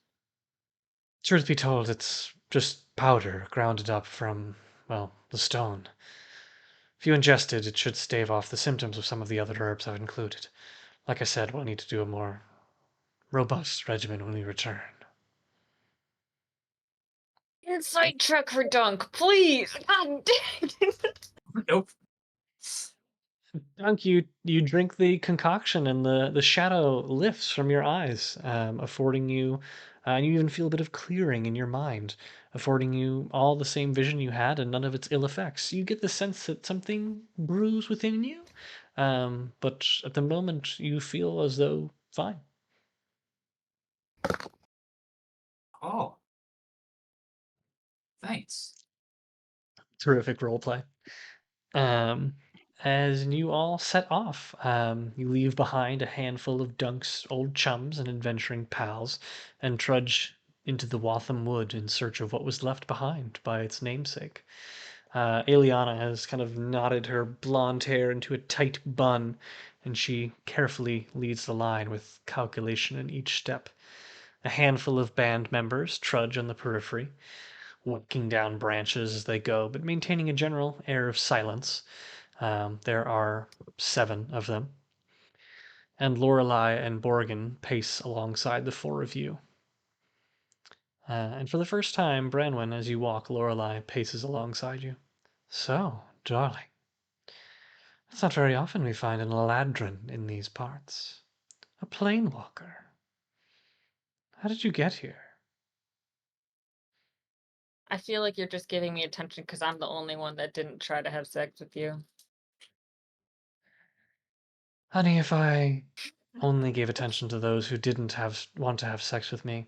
truth be told, it's just powder grounded up from, well, the stone. If you ingest it, it should stave off the symptoms of some of the other herbs I've included. Like I said, we'll need to do a more robust regimen when we return. Insight check for Dunk, please. God dang it. Nope. Dunk, you drink the concoction, and the shadow lifts from your eyes, affording you, and you even feel a bit of clearing in your mind, affording you all the same vision you had and none of its ill effects. You get the sense that something brews within you, but at the moment you feel as though fine. Oh, thanks. Terrific roleplay. Um, as you all set off, you leave behind a handful of Dunk's old chums and adventuring pals and trudge into the Waltham Wood in search of what was left behind by its namesake. Eliana has kind of knotted her blonde hair into a tight bun, and she carefully leads the line with calculation in each step. A handful of band members trudge on the periphery, walking down branches as they go, but maintaining a general air of silence. There are 7 of them, and Lorelei and Borgin pace alongside the 4 of you. And for the first time, Branwen, as you walk, Lorelei paces alongside you. So, darling, it's not very often we find an Eladrin in these parts. A planewalker. How did you get here? I feel like you're just giving me attention because I'm the only one that didn't try to have sex with you. Honey, if I only gave attention to those who didn't want to have sex with me,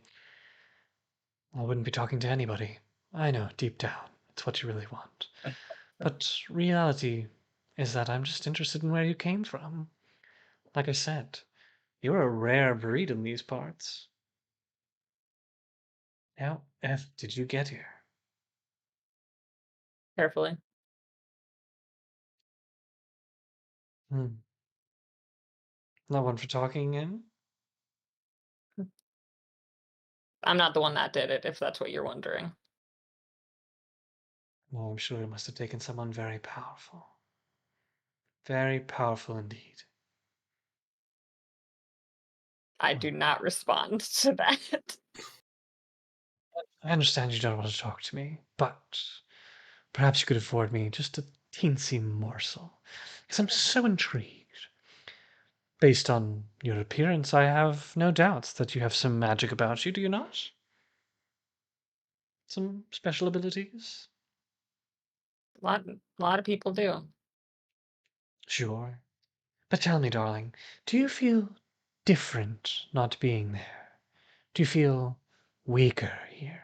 I wouldn't be talking to anybody. I know, deep down, it's what you really want. But reality is that I'm just interested in where you came from. Like I said, you're a rare breed in these parts. How F did you get here? Carefully. Hmm. Not one for talking in? I'm not the one that did it, if that's what you're wondering. Oh, I'm sure it must have taken someone very powerful. Very powerful indeed. I do not respond to that. I understand you don't want to talk to me, but perhaps you could afford me just a teensy morsel, because I'm so intrigued. Based on your appearance, I have no doubts that you have some magic about you, do you not? Some special abilities? Lot of people do. Sure. But tell me, darling, do you feel different not being there? Do you feel weaker here?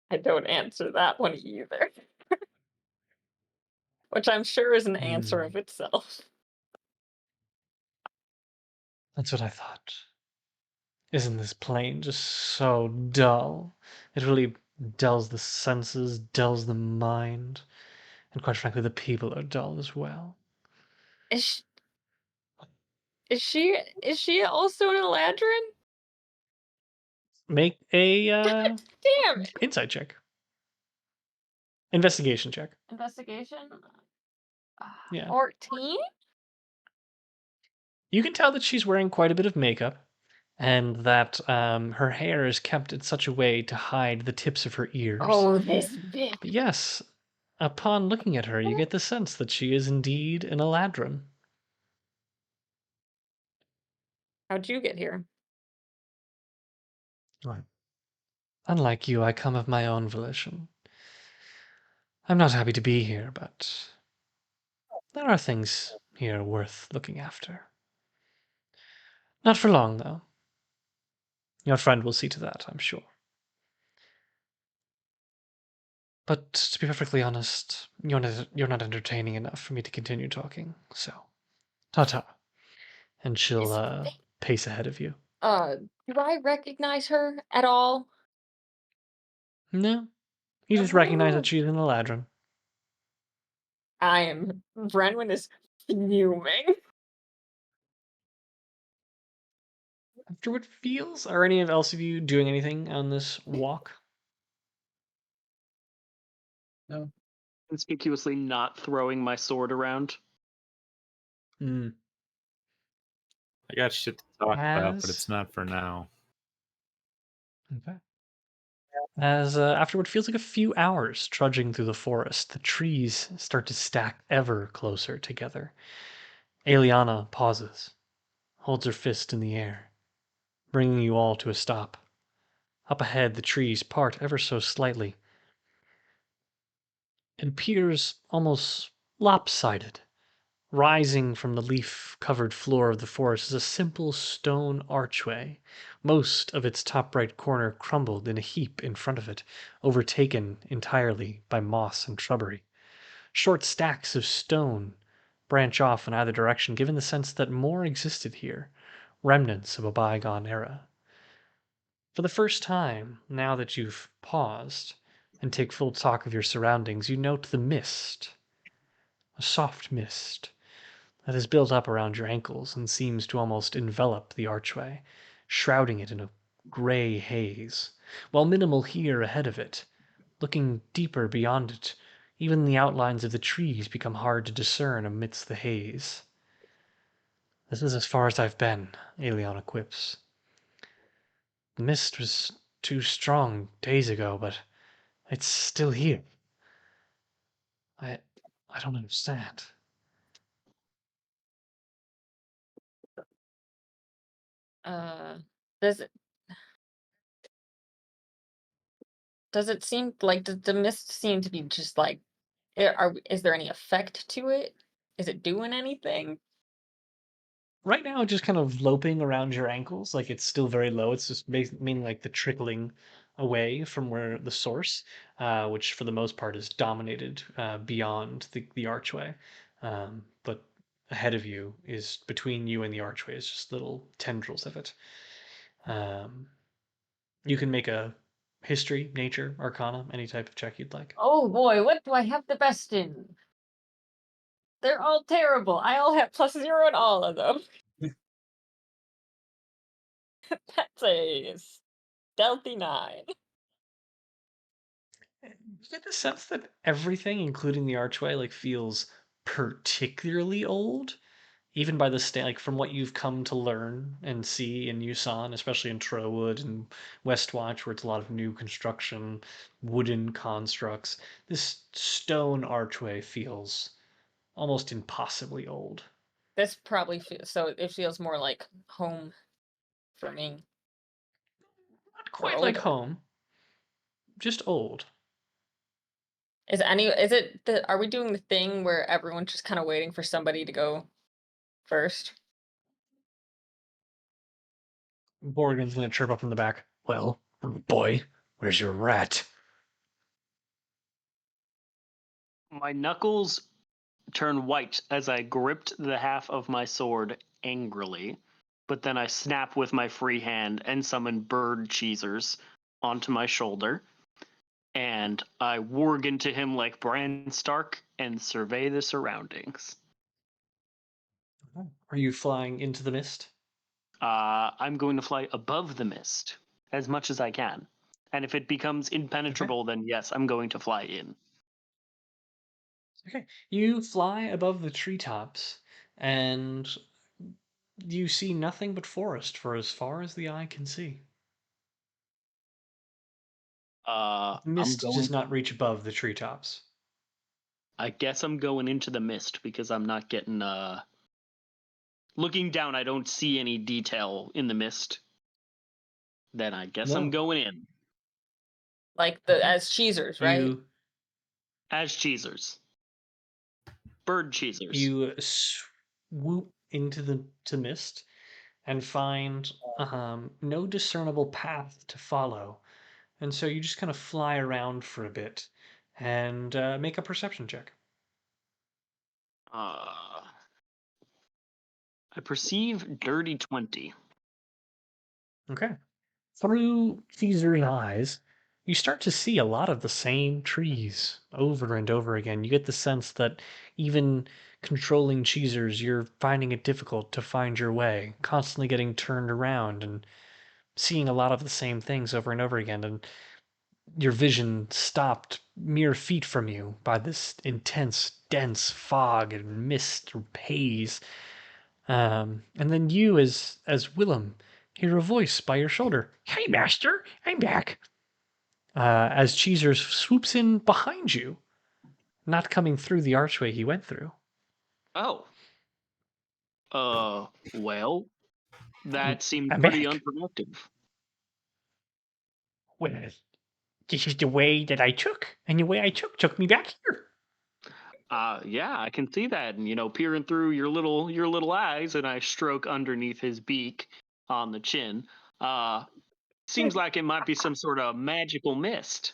I don't answer that one either. Which I'm sure is an answer of itself. That's what I thought. Isn't this plane just so dull? It really dulls the senses, dulls the mind, and quite frankly, the people are dull as well. Is she, is she also an Eladrin? Make a Damn it. insight check, investigation check. Investigation? Yeah, 14? you can tell that she's wearing quite a bit of makeup, and that her hair is kept in such a way to hide the tips of her ears. Oh, this bitch. But yes, upon looking at her, you get the sense that she is indeed an Eladrin. How'd you get here? Right. Unlike you, I come of my own volition. I'm not happy to be here, but there are things here worth looking after. Not for long, though. Your friend will see to that, I'm sure. But to be perfectly honest, you're not entertaining enough for me to continue talking, so ta-ta. And she'll Is pace ahead of you. do I recognize her at all? No, you just recognize that Oh, she's an Eladrin. I am. Brenwyn is fuming. After what feels, are any else of you doing anything on this walk? No. Conspicuously not throwing my sword around. Hmm. I got shit to talk about, but As it's not for now. okay. As after what feels like a few hours trudging through the forest, the trees start to stack ever closer together. Eliana pauses, holds her fist in the air, bringing you all to a stop. Up ahead, the trees part ever so slightly. It appears almost lopsided. Rising from the leaf-covered floor of the forest is a simple stone archway, most of its top right corner crumbled in a heap in front of it, overtaken entirely by moss and shrubbery. Short stacks of stone branch off in either direction, giving the sense that more existed here, remnants of a bygone era. For the first time, now that you've paused and take full stock of your surroundings, you note the mist, a soft mist that is built up around your ankles and seems to almost envelop the archway, shrouding it in a gray haze. While minimal here ahead of it, looking deeper beyond it, even the outlines of the trees become hard to discern amidst the haze. This is as far as I've been, Aeliana quips. The mist was too strong days ago, but it's still here. I I don't understand. Uh, does it seem like does the mist seem to be just like is there any effect to it? Is it doing anything? Right now, just kind of loping around your ankles, like it's still very low. It's just meaning like the trickling away from where the source, which for the most part is dominated beyond the archway. But ahead of you is between you and the archway is just little tendrils of it. Um, you can make a history, nature, arcana, any type of check you'd like. Oh boy, what do I have the best in? They're all terrible. I all have +0 in all of them. That's a stealthy 9. You get the sense that everything, including the archway, like feels particularly old, even by the like from what you've come to learn and see in Yusan, especially in Trowood and Westwatch, where it's a lot of new construction, wooden constructs. This stone archway feels almost impossibly old. This probably feels so. It feels more like home for me, Not or quite like older. home, just old. Is it the are we doing the thing where everyone's just kind of waiting for somebody to go first? Morgan's gonna chirp up in the back. Well, boy, where's your rat? My knuckles turn white as I gripped the half of my sword angrily, but then I snap with my free hand and summon bird cheesers onto my shoulder, and I warg into him like Bran Stark and survey the surroundings. Are you flying into the mist? I'm going to fly above the mist as much as I can. And if it becomes Okay. impenetrable, then yes, I'm going to fly in. Okay. You fly above the treetops and you see nothing but forest for as far as the eye can see. I'm Mist does going. not reach above the treetops. I guess I'm going into the mist because I'm not getting. Looking down, I don't see any detail in the mist. Then I guess I'm No. going in. Like the Okay. as cheesers, right? You As cheesers. Bird cheesers. you swoop into the mist and find no discernible path to follow, and so you just kind of fly around for a bit and make a perception check. I perceive dirty 20. Okay. Through Caesar's eyes, you start to see a lot of the same trees over and over again. You get the sense that even controlling Cheezers, you're finding it difficult to find your way, constantly getting turned around and seeing a lot of the same things over and over again. And your vision stopped mere feet from you by this intense, dense fog and mist or haze. And then you, as Willem, hear a voice by your shoulder. Hey, master, I'm back. As Cheezer swoops in behind you, not coming through the archway he went through. Oh. Well, that seemed I'm pretty back. unproductive. Well, this is the way that I took, and the way I took me back here. Yeah, I can see that, and peering through your little eyes, and I stroke underneath his beak on the chin. Seems like it might be some sort of magical mist.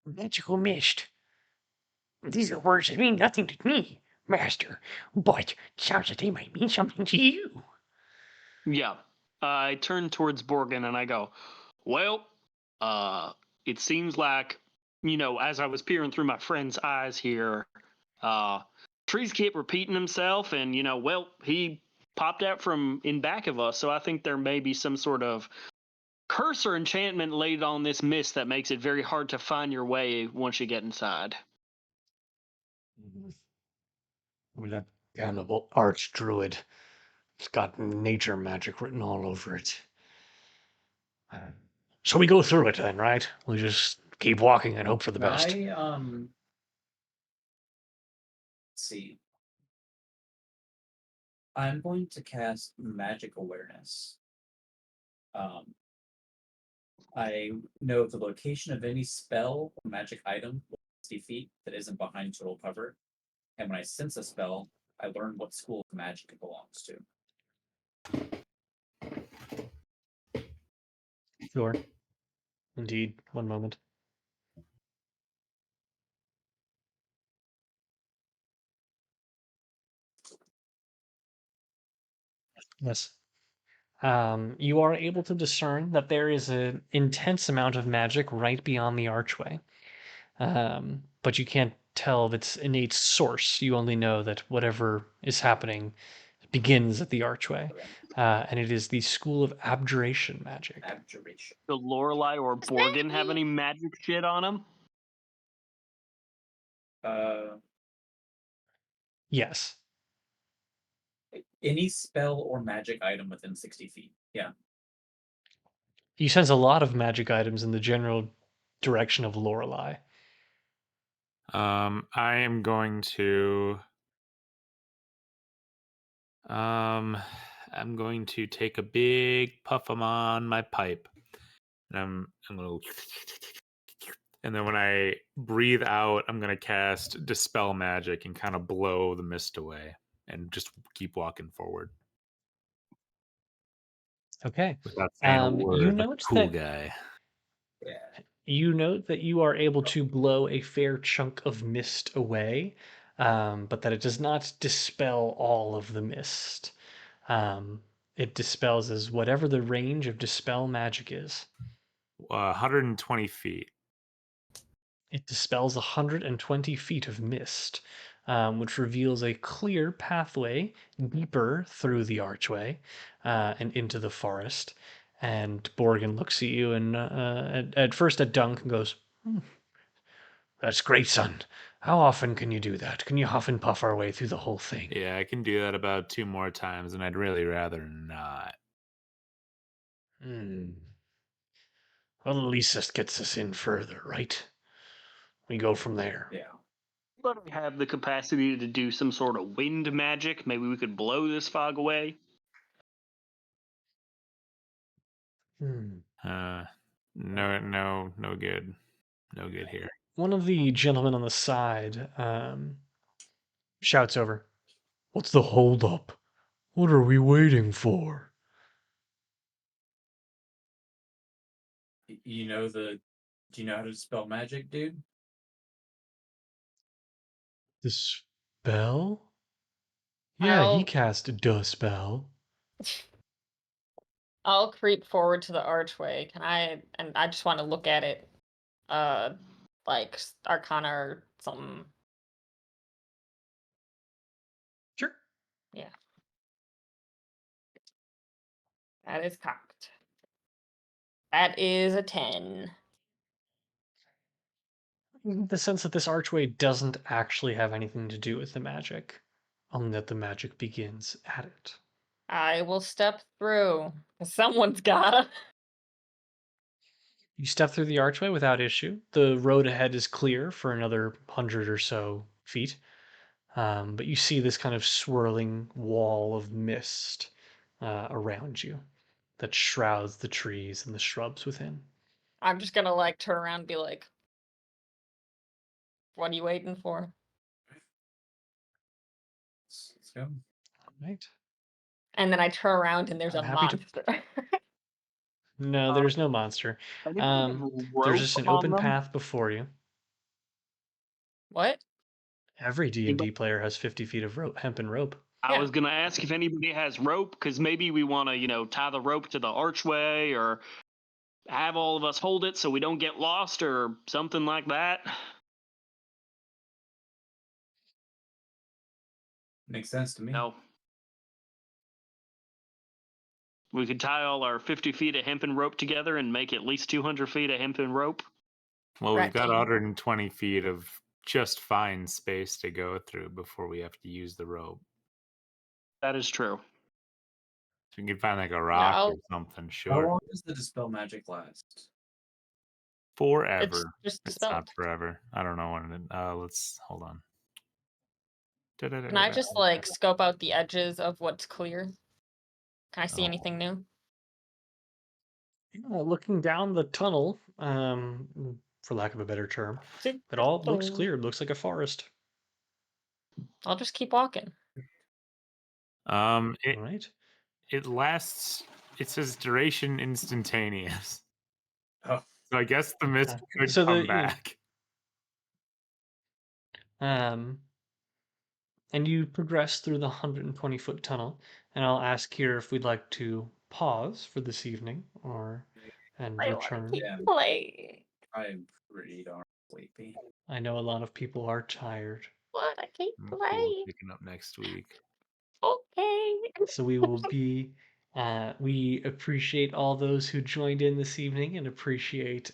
Magical mist. These are words that mean nothing to me, master, but it sounds like they might mean something to you. Yeah. I turn towards Borgin and I go, well, it seems like, as I was peering through my friend's eyes here, uh, Trees kept repeating himself, and, well, he popped out from in back of us, so I think there may be some sort of curse or enchantment laid on this mist that makes it very hard to find your way once you get inside. With that damnable arch druid. It's got nature magic written all over it. So we go through it then, right? We just keep walking and hope for the best. Let's see. I'm going to cast Magic Awareness. I know the location of any spell or magic item 60 feet that isn't behind total cover. And when I sense a spell, I learn what school of magic it belongs to. Sure. Indeed. One moment. Yes. You are able to discern that there is an intense amount of magic right beyond the archway. But you can't tell of its innate source. You only know that whatever is happening begins at the archway. Okay. And it is the School of Abjuration Magic. Abjuration. The Lorelei or Borgin have any magic shit on them? Yes. Any spell or magic item within 60 feet. Yeah. You sense a lot of magic items in the general direction of Lorelei. I am going to I'm going to take a big puff on my pipe. And I'm gonna and then when I breathe out, I'm gonna cast Dispel Magic and kind of blow the mist away and just keep walking forward. Okay. Without saying a You word, like a note cool that guy. Yeah. you note that you are able to blow a fair chunk of mist away, but that it does not dispel all of the mist. It dispels as whatever the range of dispel magic is. 120 feet. It dispels 120 feet of mist, which reveals a clear pathway deeper through the archway and into the forest. And Borgin looks at you and at first at Dunk and goes, That's great, son. How often can you do that? Can you huff and puff our way through the whole thing? Yeah, I can do that about 2 more times, and I'd really rather not. Hmm. Well, at least this gets us in further, right? We go from there. Yeah. But we have the capacity to do some sort of wind magic. Maybe we could blow this fog away. Hmm. No good. No good here. One of the gentlemen on the side shouts over, "What's the holdup? What are we waiting for?" You know the. Do you know how to spell magic, dude? The spell? Yeah, he I'll cast a spell. I'll creep forward to the archway. Can I? And I just want to look at it. Like Arcana or something. Sure. Yeah. That is cocked. That is a 10. The sense that this archway doesn't actually have anything to do with the magic, only that the magic begins at it. I will step through. 'Cause someone's gotta. You step through the archway without issue. The road ahead is clear for another 100 or so feet. But you see this kind of swirling wall of mist around you that shrouds the trees and the shrubs within. I'm just gonna like turn around and be like, "What are you waiting for?" Let's go. All right. And then I turn around and there's I'm a happy to. monster. No, Uh, there's no monster. Anybody have There's rope just an on open them? path before you. What? Every D&D Anybody- player has 50 feet of rope, hempen rope. I Yeah. was gonna ask if anybody has rope, because maybe we want to, tie the rope to the archway, or have all of us hold it so we don't get lost, or something like that. Makes sense to me. No. We could tie all our 50 feet of hempen rope together and make at least 200 feet of hempen rope. Well, we've got Rat-tail. 120 feet of just fine space to go through before we have to use the rope. That is true. If we can find like a Yeah, rock or something, How sure. long does the dispel magic last? Forever. it's just It's dispelled. not forever. I don't know when it. Let's hold on. Can I just like scope out the edges of what's clear? Can I see Oh. anything new? Looking down the tunnel, for lack of a better term, it all looks clear. It looks like a forest. I'll just keep walking. It All right. it lasts. It says duration instantaneous. Oh, So I guess the mist could so come the back. um, and you progress through the 120-foot tunnel, and I'll ask here if we'd like to pause for this evening and I want to return. keep Yeah. playing. I'm pretty darn sleepy. I know a lot of people are tired, What? I keep I'm cool playing. picking up next week. Okay. so we will be. We appreciate all those who joined in this evening and appreciate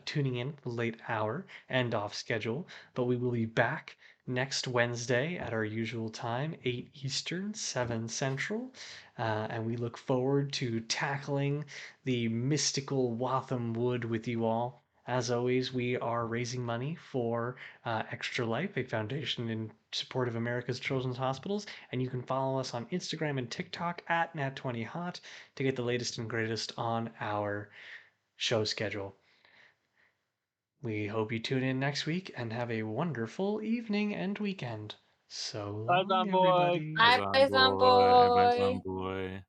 tuning in the late hour and off schedule. But we will be back next Wednesday at our usual time, 8 Eastern, 7 Central. And we look forward to tackling the mystical Watham Wood with you all. As always, we are raising money for Extra Life, a foundation in support of America's children's hospitals. And you can follow us on Instagram and TikTok at Nat20Hot to get the latest and greatest on our show schedule. We hope you tune in next week and have a wonderful evening and weekend. So Bye, long, Zomboy. everybody. Bye, Bye, Zomboy. Zomboy.